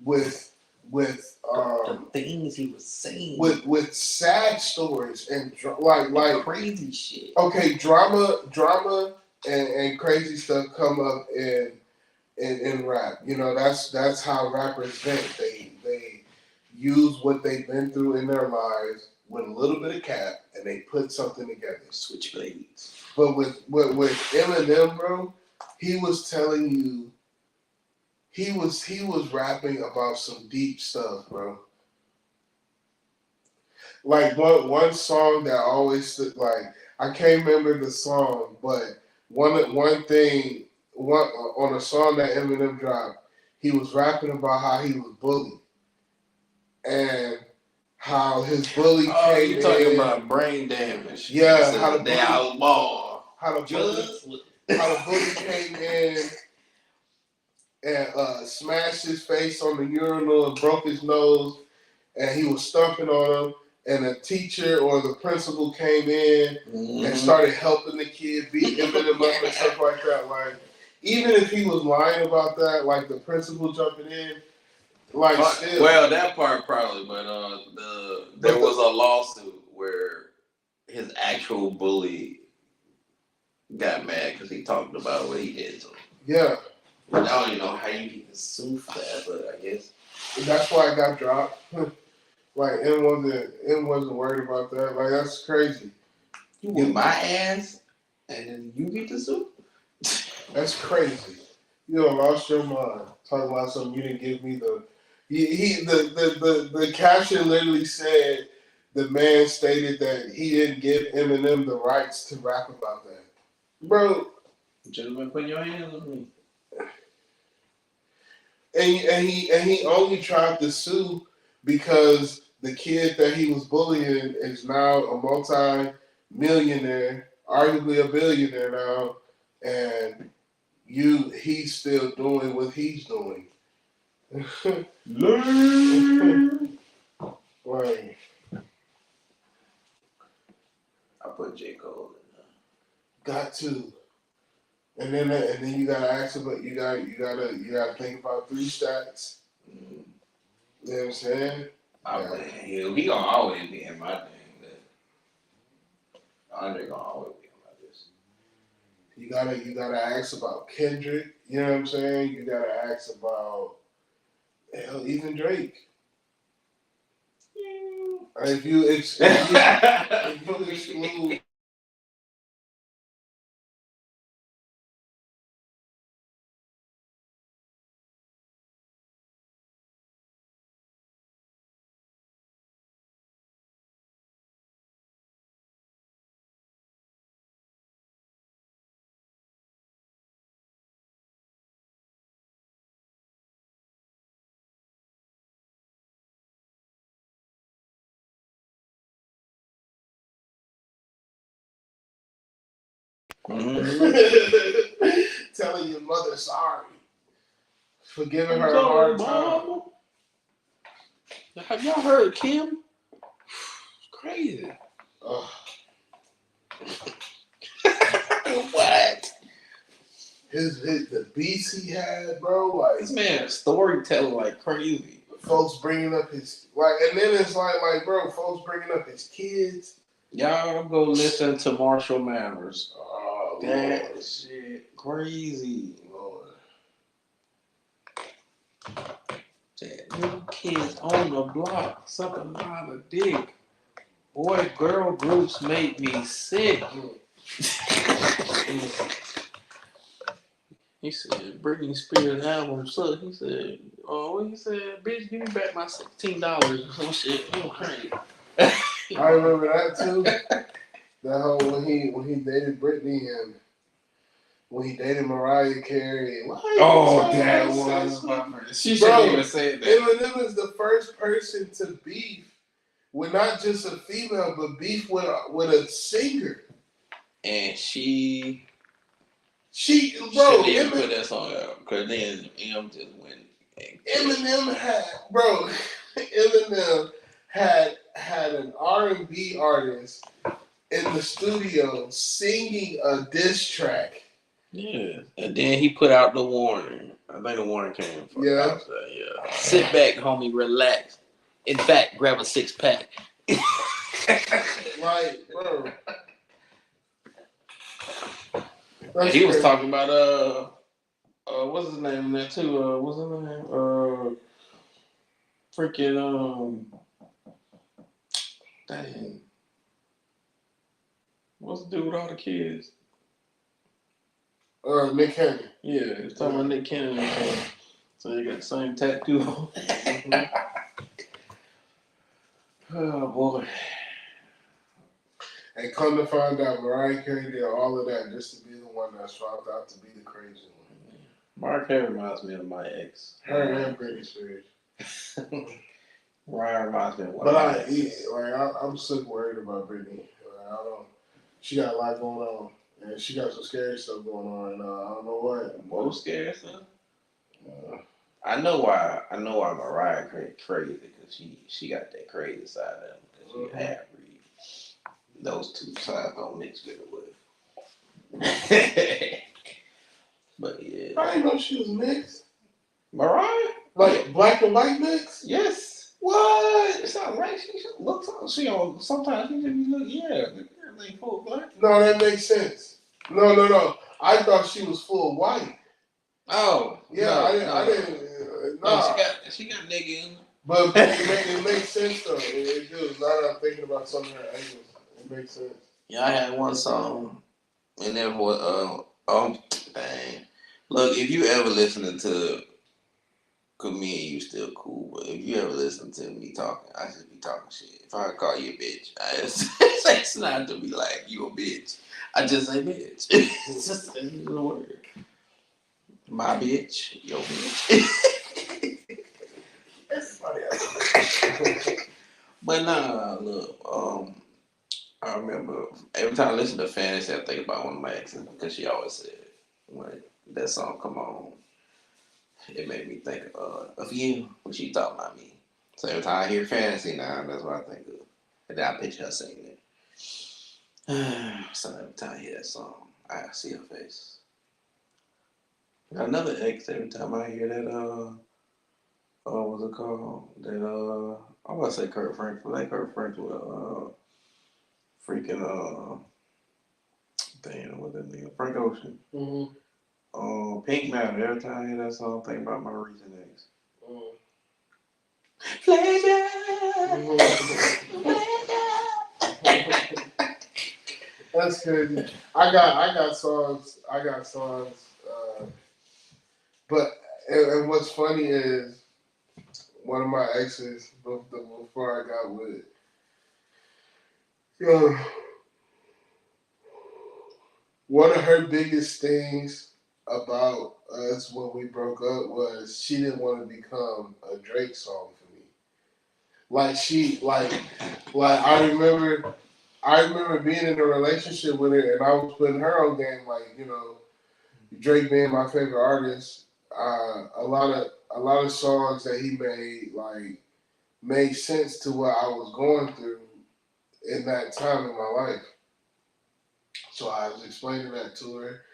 with The things he was saying. with sad stories and like crazy shit. Okay, drama and crazy stuff come up in rap. You know, that's how rappers vent. They use what they've been through in their lives with a little bit of cap and they put something together. Switchblades. But with Eminem, bro, he was telling you he was rapping about some deep stuff, bro. Like one song that always stood, like I can't remember the song, but one thing on a song that Eminem dropped, he was rapping about how he was bullied and how his bully came you talking in. about brain damage? Yeah, how the outlaw. How the bully came in and smashed his face on the urinal and broke his nose, and he was stomping on him. And a teacher or the principal came in and started helping the kid, beating him up and stuff like that. Like, even if he was lying about that, like the principal jumping in, like still. Well, that part probably, but there was a lawsuit where his actual bully got mad because he talked about what he did to him. Yeah. I don't even know how you can sue for that, but I guess that's why it got dropped. Like it wasn't worried about that. Like that's crazy. You whip my ass and then you get the suit. That's crazy. You done lost your mind talking about something you didn't give me the. The caption literally said the man stated that he didn't give Eminem the rights to rap about that, bro. Gentlemen, put your hands on me. And he only tried to sue because the kid that he was bullying is now a millionaire, arguably a billionaire now, and he's still doing what he's doing. Like, I put J. Cole in there. got to. And then you gotta ask about you gotta think about 3 stats. You know what I'm saying? He gonna always be in my thing. Andre gonna always be in my list. You gotta ask about Kendrick. You know what I'm saying? You gotta ask about hell, even Drake. If you exclude telling your mother sorry for giving her a hard time. Have y'all heard Kim? Crazy. What? The beats he had, bro. Like, This man storytelling like crazy. folks bringing up his and then it's like, bro, folks bringing up his kids. Y'all go listen to Marshall Mathers. Oh, That Lord. shit crazy. Lord. That new kids on the block sucking out a dick. Boy, girl groups make me sick. He said, Britney Spears album sucked. He said, what he said? Bitch, give me back my $16 or some shit. You crazy. I remember that too. That whole when he dated Britney and when he dated Mariah Carey. That was my friend. She shouldn't even say that. Eminem is the first person to beef with not just a female, but beef with a singer. And she bro, didn't put that song out because then M just went. Eminem had an R&B artist in the studio singing a diss track. Yeah, and then he put out the warning. I think the warning came from outside. Yeah, sit back, homie, relax. In fact, grab a 6-pack. Bro. He was talking about what's his name in that too? What's his name? Freaking dang. What's the dude with all the kids? Nick Cannon. Yeah, he was talking about Nick Cannon. So they got the same tattoo on. Oh boy. And come to find out, Mariah Carey did all of that just to be the one that's found out to be the crazy one. Mariah Carey reminds me of my ex. Her and Britney Spears. Mariah reminds me of one but of my exes. I'm sick worried about Britney. She got a lot going on. And she got some scary stuff going on. And I don't know what. Most scary stuff? I know why Mariah crazy because she got that crazy side of him because she half breed. Those two sides don't mix very well. But yeah, I didn't know she was mixed. Mariah, like black and white mix. Yes. What? It's not right. She looks. She on. Sometimes she just look. Yeah, everything full black. No, that makes sense. No. I thought she was full white. Oh yeah, no, I didn't. No, she got nigga in. But it makes sense though. It does. Now that I'm thinking about some of her angles, it makes sense. Yeah, I had one song, and then dang. Look, if you ever listening to, cause me and you still cool, but if you ever listen to me talking, I just be talking shit. If I call you a bitch, it's not to be like you a bitch. I just say bitch. It's just a word. My bitch, your bitch. But nah, look, I remember every time I listen to Fantasy, I think about one of my exes because she always said when that song come on, it made me think of you when she talking about me. So every time I hear Fantasy now, that's what I think of. And then I picture her singing it. So every time I hear that song, I see her face. Got another ex every time I hear that what's it called? That I want to say Kurt Franklin, like Kurt Franklin freaking damn, what that nigga? Frank Ocean. Pink Matter. Every time I hear that song, I think about my recent ex. Pleasure. That's crazy. I got songs. But and what's funny is one of my exes before I got with it. One of her biggest things about us when we broke up was she didn't want to become a Drake song for me. I remember being in a relationship with her and I was putting her on game, like, you know, Drake being my favorite artist. A lot of songs that he made sense to what I was going through in that time in my life. So I was explaining that to her.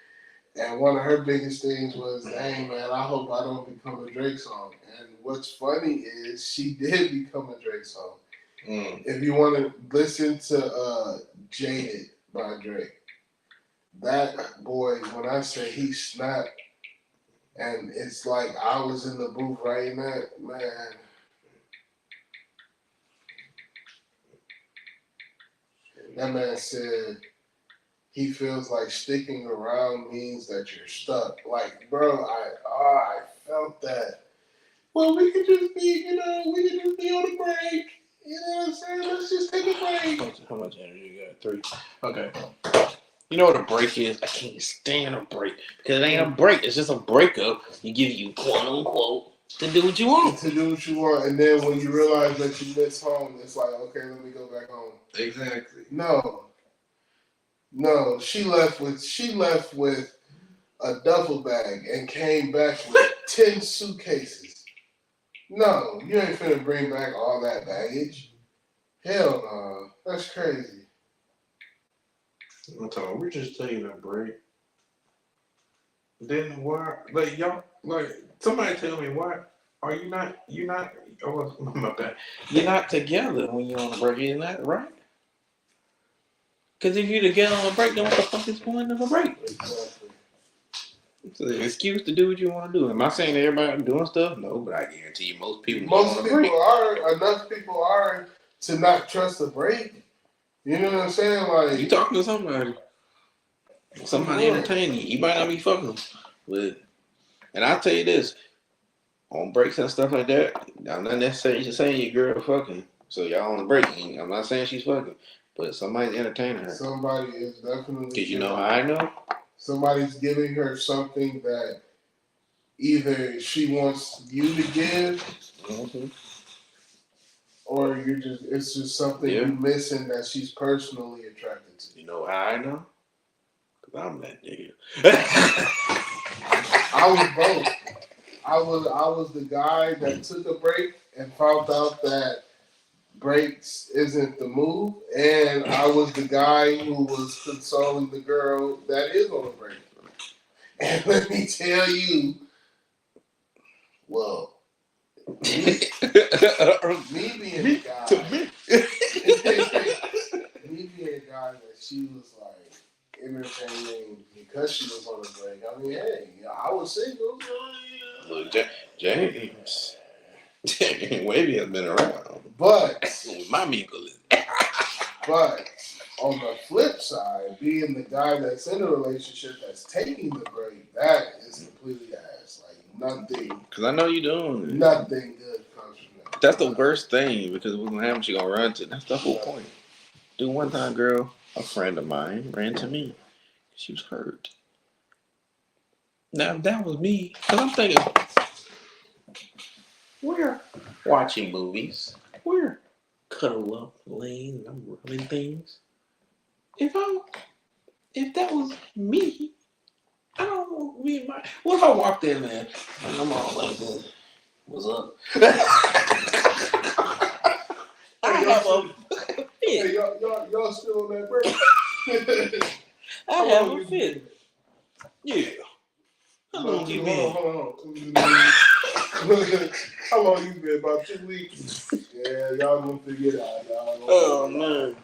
And one of her biggest things was, dang, man, I hope I don't become a Drake song. And what's funny is she did become a Drake song. If you want to listen to Jaded by Drake, that boy, when I say he snapped, and it's like I was in the booth writing that, man. That man said he feels like sticking around means that you're stuck. Like, bro, I felt that. Well, we could just be on a break. You know what I'm saying? Let's just take a break. How much energy you got? 3. Okay. You know what a break is? I can't stand a break because it ain't a break. It's just a breakup. You give you quote unquote to do what you want. To do what you want, and then when you realize that you miss home, it's like, okay, let me go back home. Exactly. No, she left with a duffel bag and came back with 10 suitcases. No, you ain't finna bring back all that baggage. Hell no, that's crazy. I'm talking. We're just taking a break. Then why? Like y'all, like somebody tell me why are you not? You're not. Oh, my bad. You're not together when you're on a break. Isn't that right? Because if you're together on a break, then what the fuck is the point of a break? Exactly. It's an excuse to do what you want to do. Am I saying everybody doing stuff? No, but I guarantee you most people are. Enough people are to not trust a break. You know what I'm saying? Like, you talking to somebody. Somebody entertaining you. You might not be fucking them. But, and I'll tell you this. On breaks and stuff like that, I'm not necessarily saying your girl fucking. So y'all on the break. I'm not saying she's fucking. But somebody's entertaining her. Somebody is definitely. Because you know how I know? Somebody's giving her something that either she wants you to give, or it's just something you're missing that she's personally attracted to. You know how I know? Because I'm that nigga. I was both. I was the guy that took a break and found out that breaks isn't the move, and I was the guy who was consoling the girl that is on a break. And let me tell you, well, me being a guy, me being a guy that she was like entertaining because she was on a break. I mean, hey, I was single. Look, James Wavi has been around. But my amigo. But on the flip side, being the guy that's in a relationship that's taking the break, that is completely ass. Like nothing. Because I know you doing it. Nothing good comes from that. That's the worst thing because what's gonna happen? She gonna run to. That's the whole point. Dude, one time, girl, a friend of mine ran to me. She was hurt. Now if that was me, because I'm thinking, we're watching movies. We're cuddle up, laying, I'm rubbing things. if that was me, I don't want to be in my. What if I walked in, man? And I'm all like this. What's up? I have a fit. Hey, y'all still on that break? I have a fit. Yeah. How long you been? Hold on. How long you been? About 2 weeks. Yeah, y'all gonna figure it out. Oh man.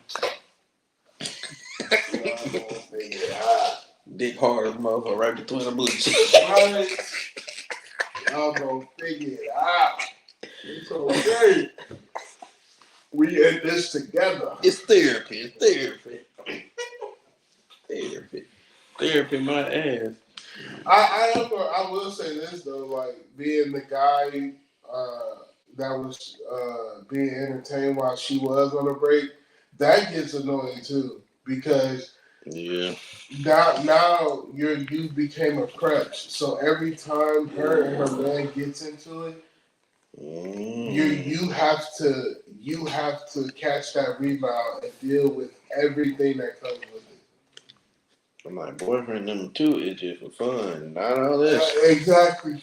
Y'all gonna figure it out. Dick hard motherfucker right between the boots. Right? Y'all gonna figure it out. It's okay. We in this together. It's therapy. Therapy my ass. I will say this though, like being the guy that was being entertained while she was on a break, that gets annoying too because Yeah. now you became a crutch. So every time her and her man gets into it, you have to catch that rebound and deal with everything that comes with it. I'm like, boyfriend number 2 is just for fun, not all this. Exactly.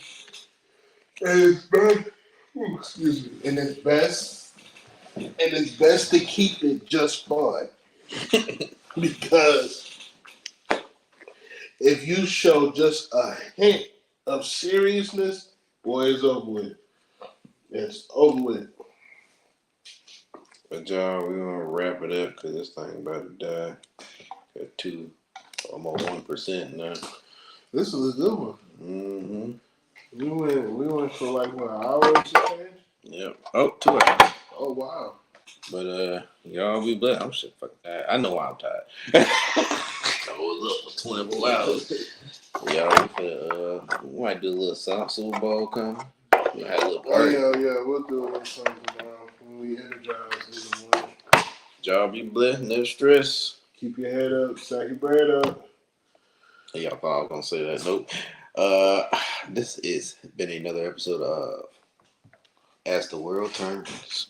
And it's best. Ooh, excuse me. And it's best to keep it just fun because if you show just a hint of seriousness, boy, it's over with. It's over with. But y'all, we're gonna wrap it up because this thing about to die. Got 2, almost 1% now. This is a good one. Mm-hmm. We went for like what, an hour or so. Yep. Oh, 2 hours. Oh wow. But y'all be blessed. I'm shit fucking tired. I know I'm tired. I was up for 24 hours. Y'all, we might do a little Super Bowl coming. We had a little party. Yeah, we'll do a little something when we energize in the morning. Y'all be blessed, no stress. Keep your head up, stack your bread up. Hey, y'all thought I was gonna say that. Nope. This has been another episode of As the World Turns.